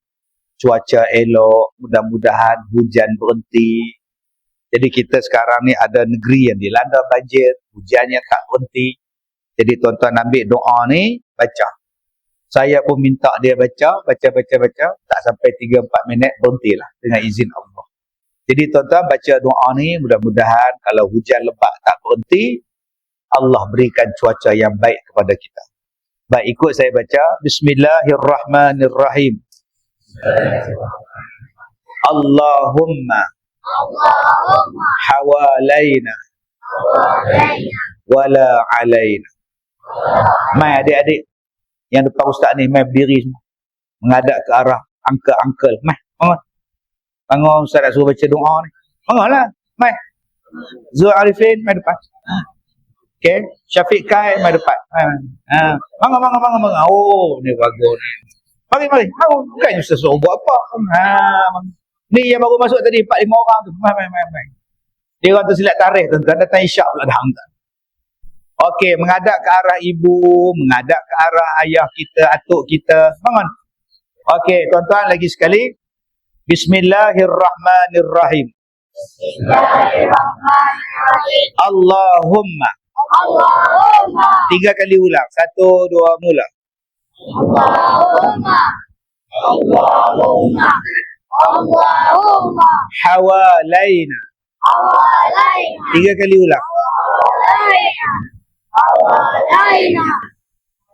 cuaca elok. Mudah-mudahan hujan berhenti. Jadi kita sekarang ni ada negeri yang dilanda banjir. Hujannya tak berhenti. Jadi tuan-tuan ambil doa ni. Baca. Saya pun minta dia baca. Baca. Tak sampai 3-4 minit berhentilah. Dengan izin Allah. Jadi tuan-tuan baca doa ni, mudah-mudahan kalau hujan lebat tak berhenti, Allah berikan cuaca yang baik kepada kita. Baik, ikut saya baca. Bismillahirrahmanirrahim. Allahumma hawalaina wala alaina. Mai adik-adik yang depan ustaz ni, mai berdiri semua. Menghadap ke arah uncle-uncle. Mai, bangun. Bangun, ustaz nak suruh baca doa ni. Bangunlah, mai. Zul Arifin, mai depan. Okay, Syafiq Kai, mai depan. Bangun. Oh, ni bagus ni. Mari. Bangun. Bukannya ustaz suruh buat apa. Ni yang baru masuk tadi, 4-5 orang tu. Mai. Dia orang tu silat tarikh, tuan-tuan. Datang isyak pula dah. Okey, menghadap ke arah ibu, menghadap ke arah ayah kita, atuk kita. Bangun. Okey, tuan-tuan lagi sekali. Bismillahirrahmanirrahim. Bismillahirrahmanirrahim. Allahumma. Allahumma. 3 kali ulang. 1, 2, mula. Allahumma. Allahumma. Allahumma. Hawalaina. Hawalaina. 3 kali ulang. Hawalaina. Hawalaina.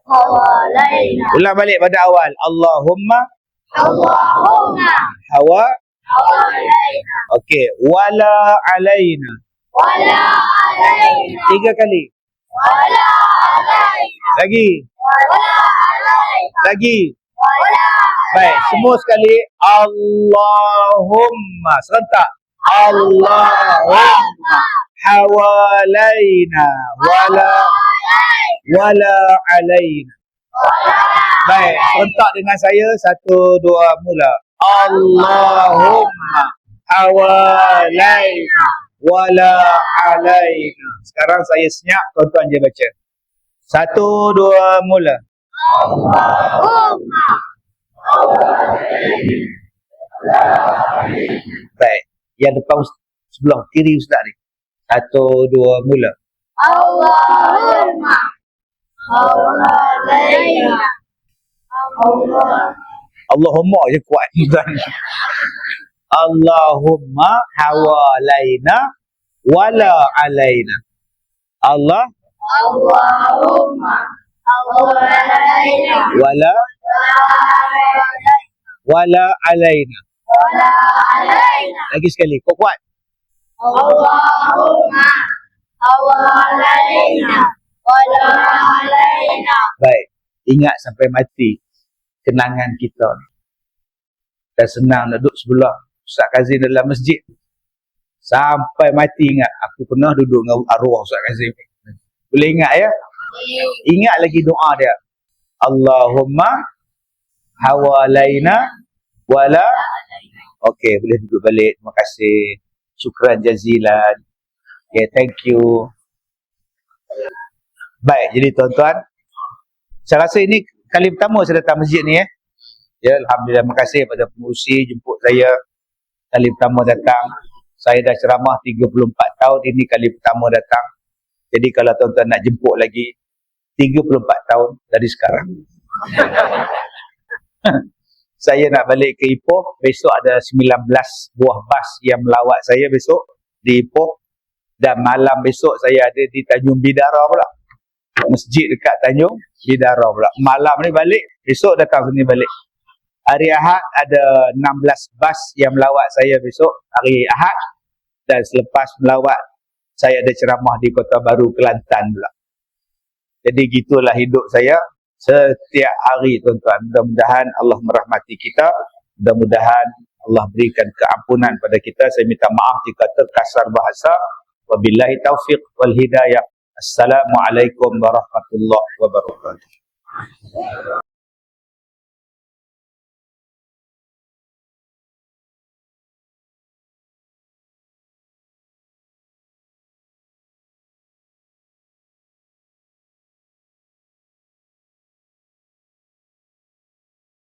Hawalaina. Ulang balik pada awal. Allahumma. Allahumma. Hawa. Hawalaina. Okey. Wala alaina. Wala alaina. 3 kali. Wala alaina. Lagi. Wala alaina. Lagi. Wala Baik. Semua sekali. Allahumma. Serentak. Allahumma. Hawalaina. Wala alaina. Baik. Serentak dengan saya. 1, 2, mula. Allahumma. Hawalaina. Wala alaina. Sekarang saya senyap, tuan-tuan je baca. 1, 2, mula. Allahumma. Baik. Yang depan sebelah kiri ustaz ni. 1, 2, mula. Allahumma. Hawalaina. Allahumma je kuat ni tuan. Allahumma hawalaina wala alaina. Allah Allahumma. Hawalaina. wala alaina. Wala alaina. Lagi sekali, kuat. Allahumma. Hawalaina. Wala alaina. Baik. Ingat sampai mati kenangan kita ni. Dan senang nak duduk sebelah Ustaz Kazim dalam masjid. Sampai mati ingat. Aku pernah duduk dengan arwah Ustaz Kazim. Boleh ingat ya? Ingat lagi doa dia. Allahumma hawalaina wala. Okey, boleh duduk balik. Terima kasih. Syukran jazilan. Okay, thank you. Baik, jadi tuan-tuan, saya rasa ini kali pertama saya datang masjid ni ya. Ya, alhamdulillah, terima kasih pada pengurusi jemput saya. Kali pertama datang. Saya dah ceramah 34 tahun, ini kali pertama datang. Jadi kalau tuan-tuan nak jemput lagi 34 tahun dari sekarang. Saya nak balik ke Ipoh, besok ada 19 buah bas yang melawat saya besok di Ipoh. Dan malam besok saya ada di Tanjung Bidara pula. Masjid dekat Tanjung Bidara pula. Malam ni balik, besok datang sini balik. Hari Ahad ada 16 bas yang melawat saya besok hari Ahad. Dan selepas melawat, saya ada ceramah di Kota Baru, Kelantan pula. Jadi gitulah hidup saya setiap hari tuan-tuan. Mudah-mudahan Allah merahmati kita. Mudah-mudahan Allah berikan keampunan pada kita. Saya minta maaf jika terkasar bahasa. Wabillahi taufiq wal hidayah. Assalamualaikum warahmatullahi wabarakatuh.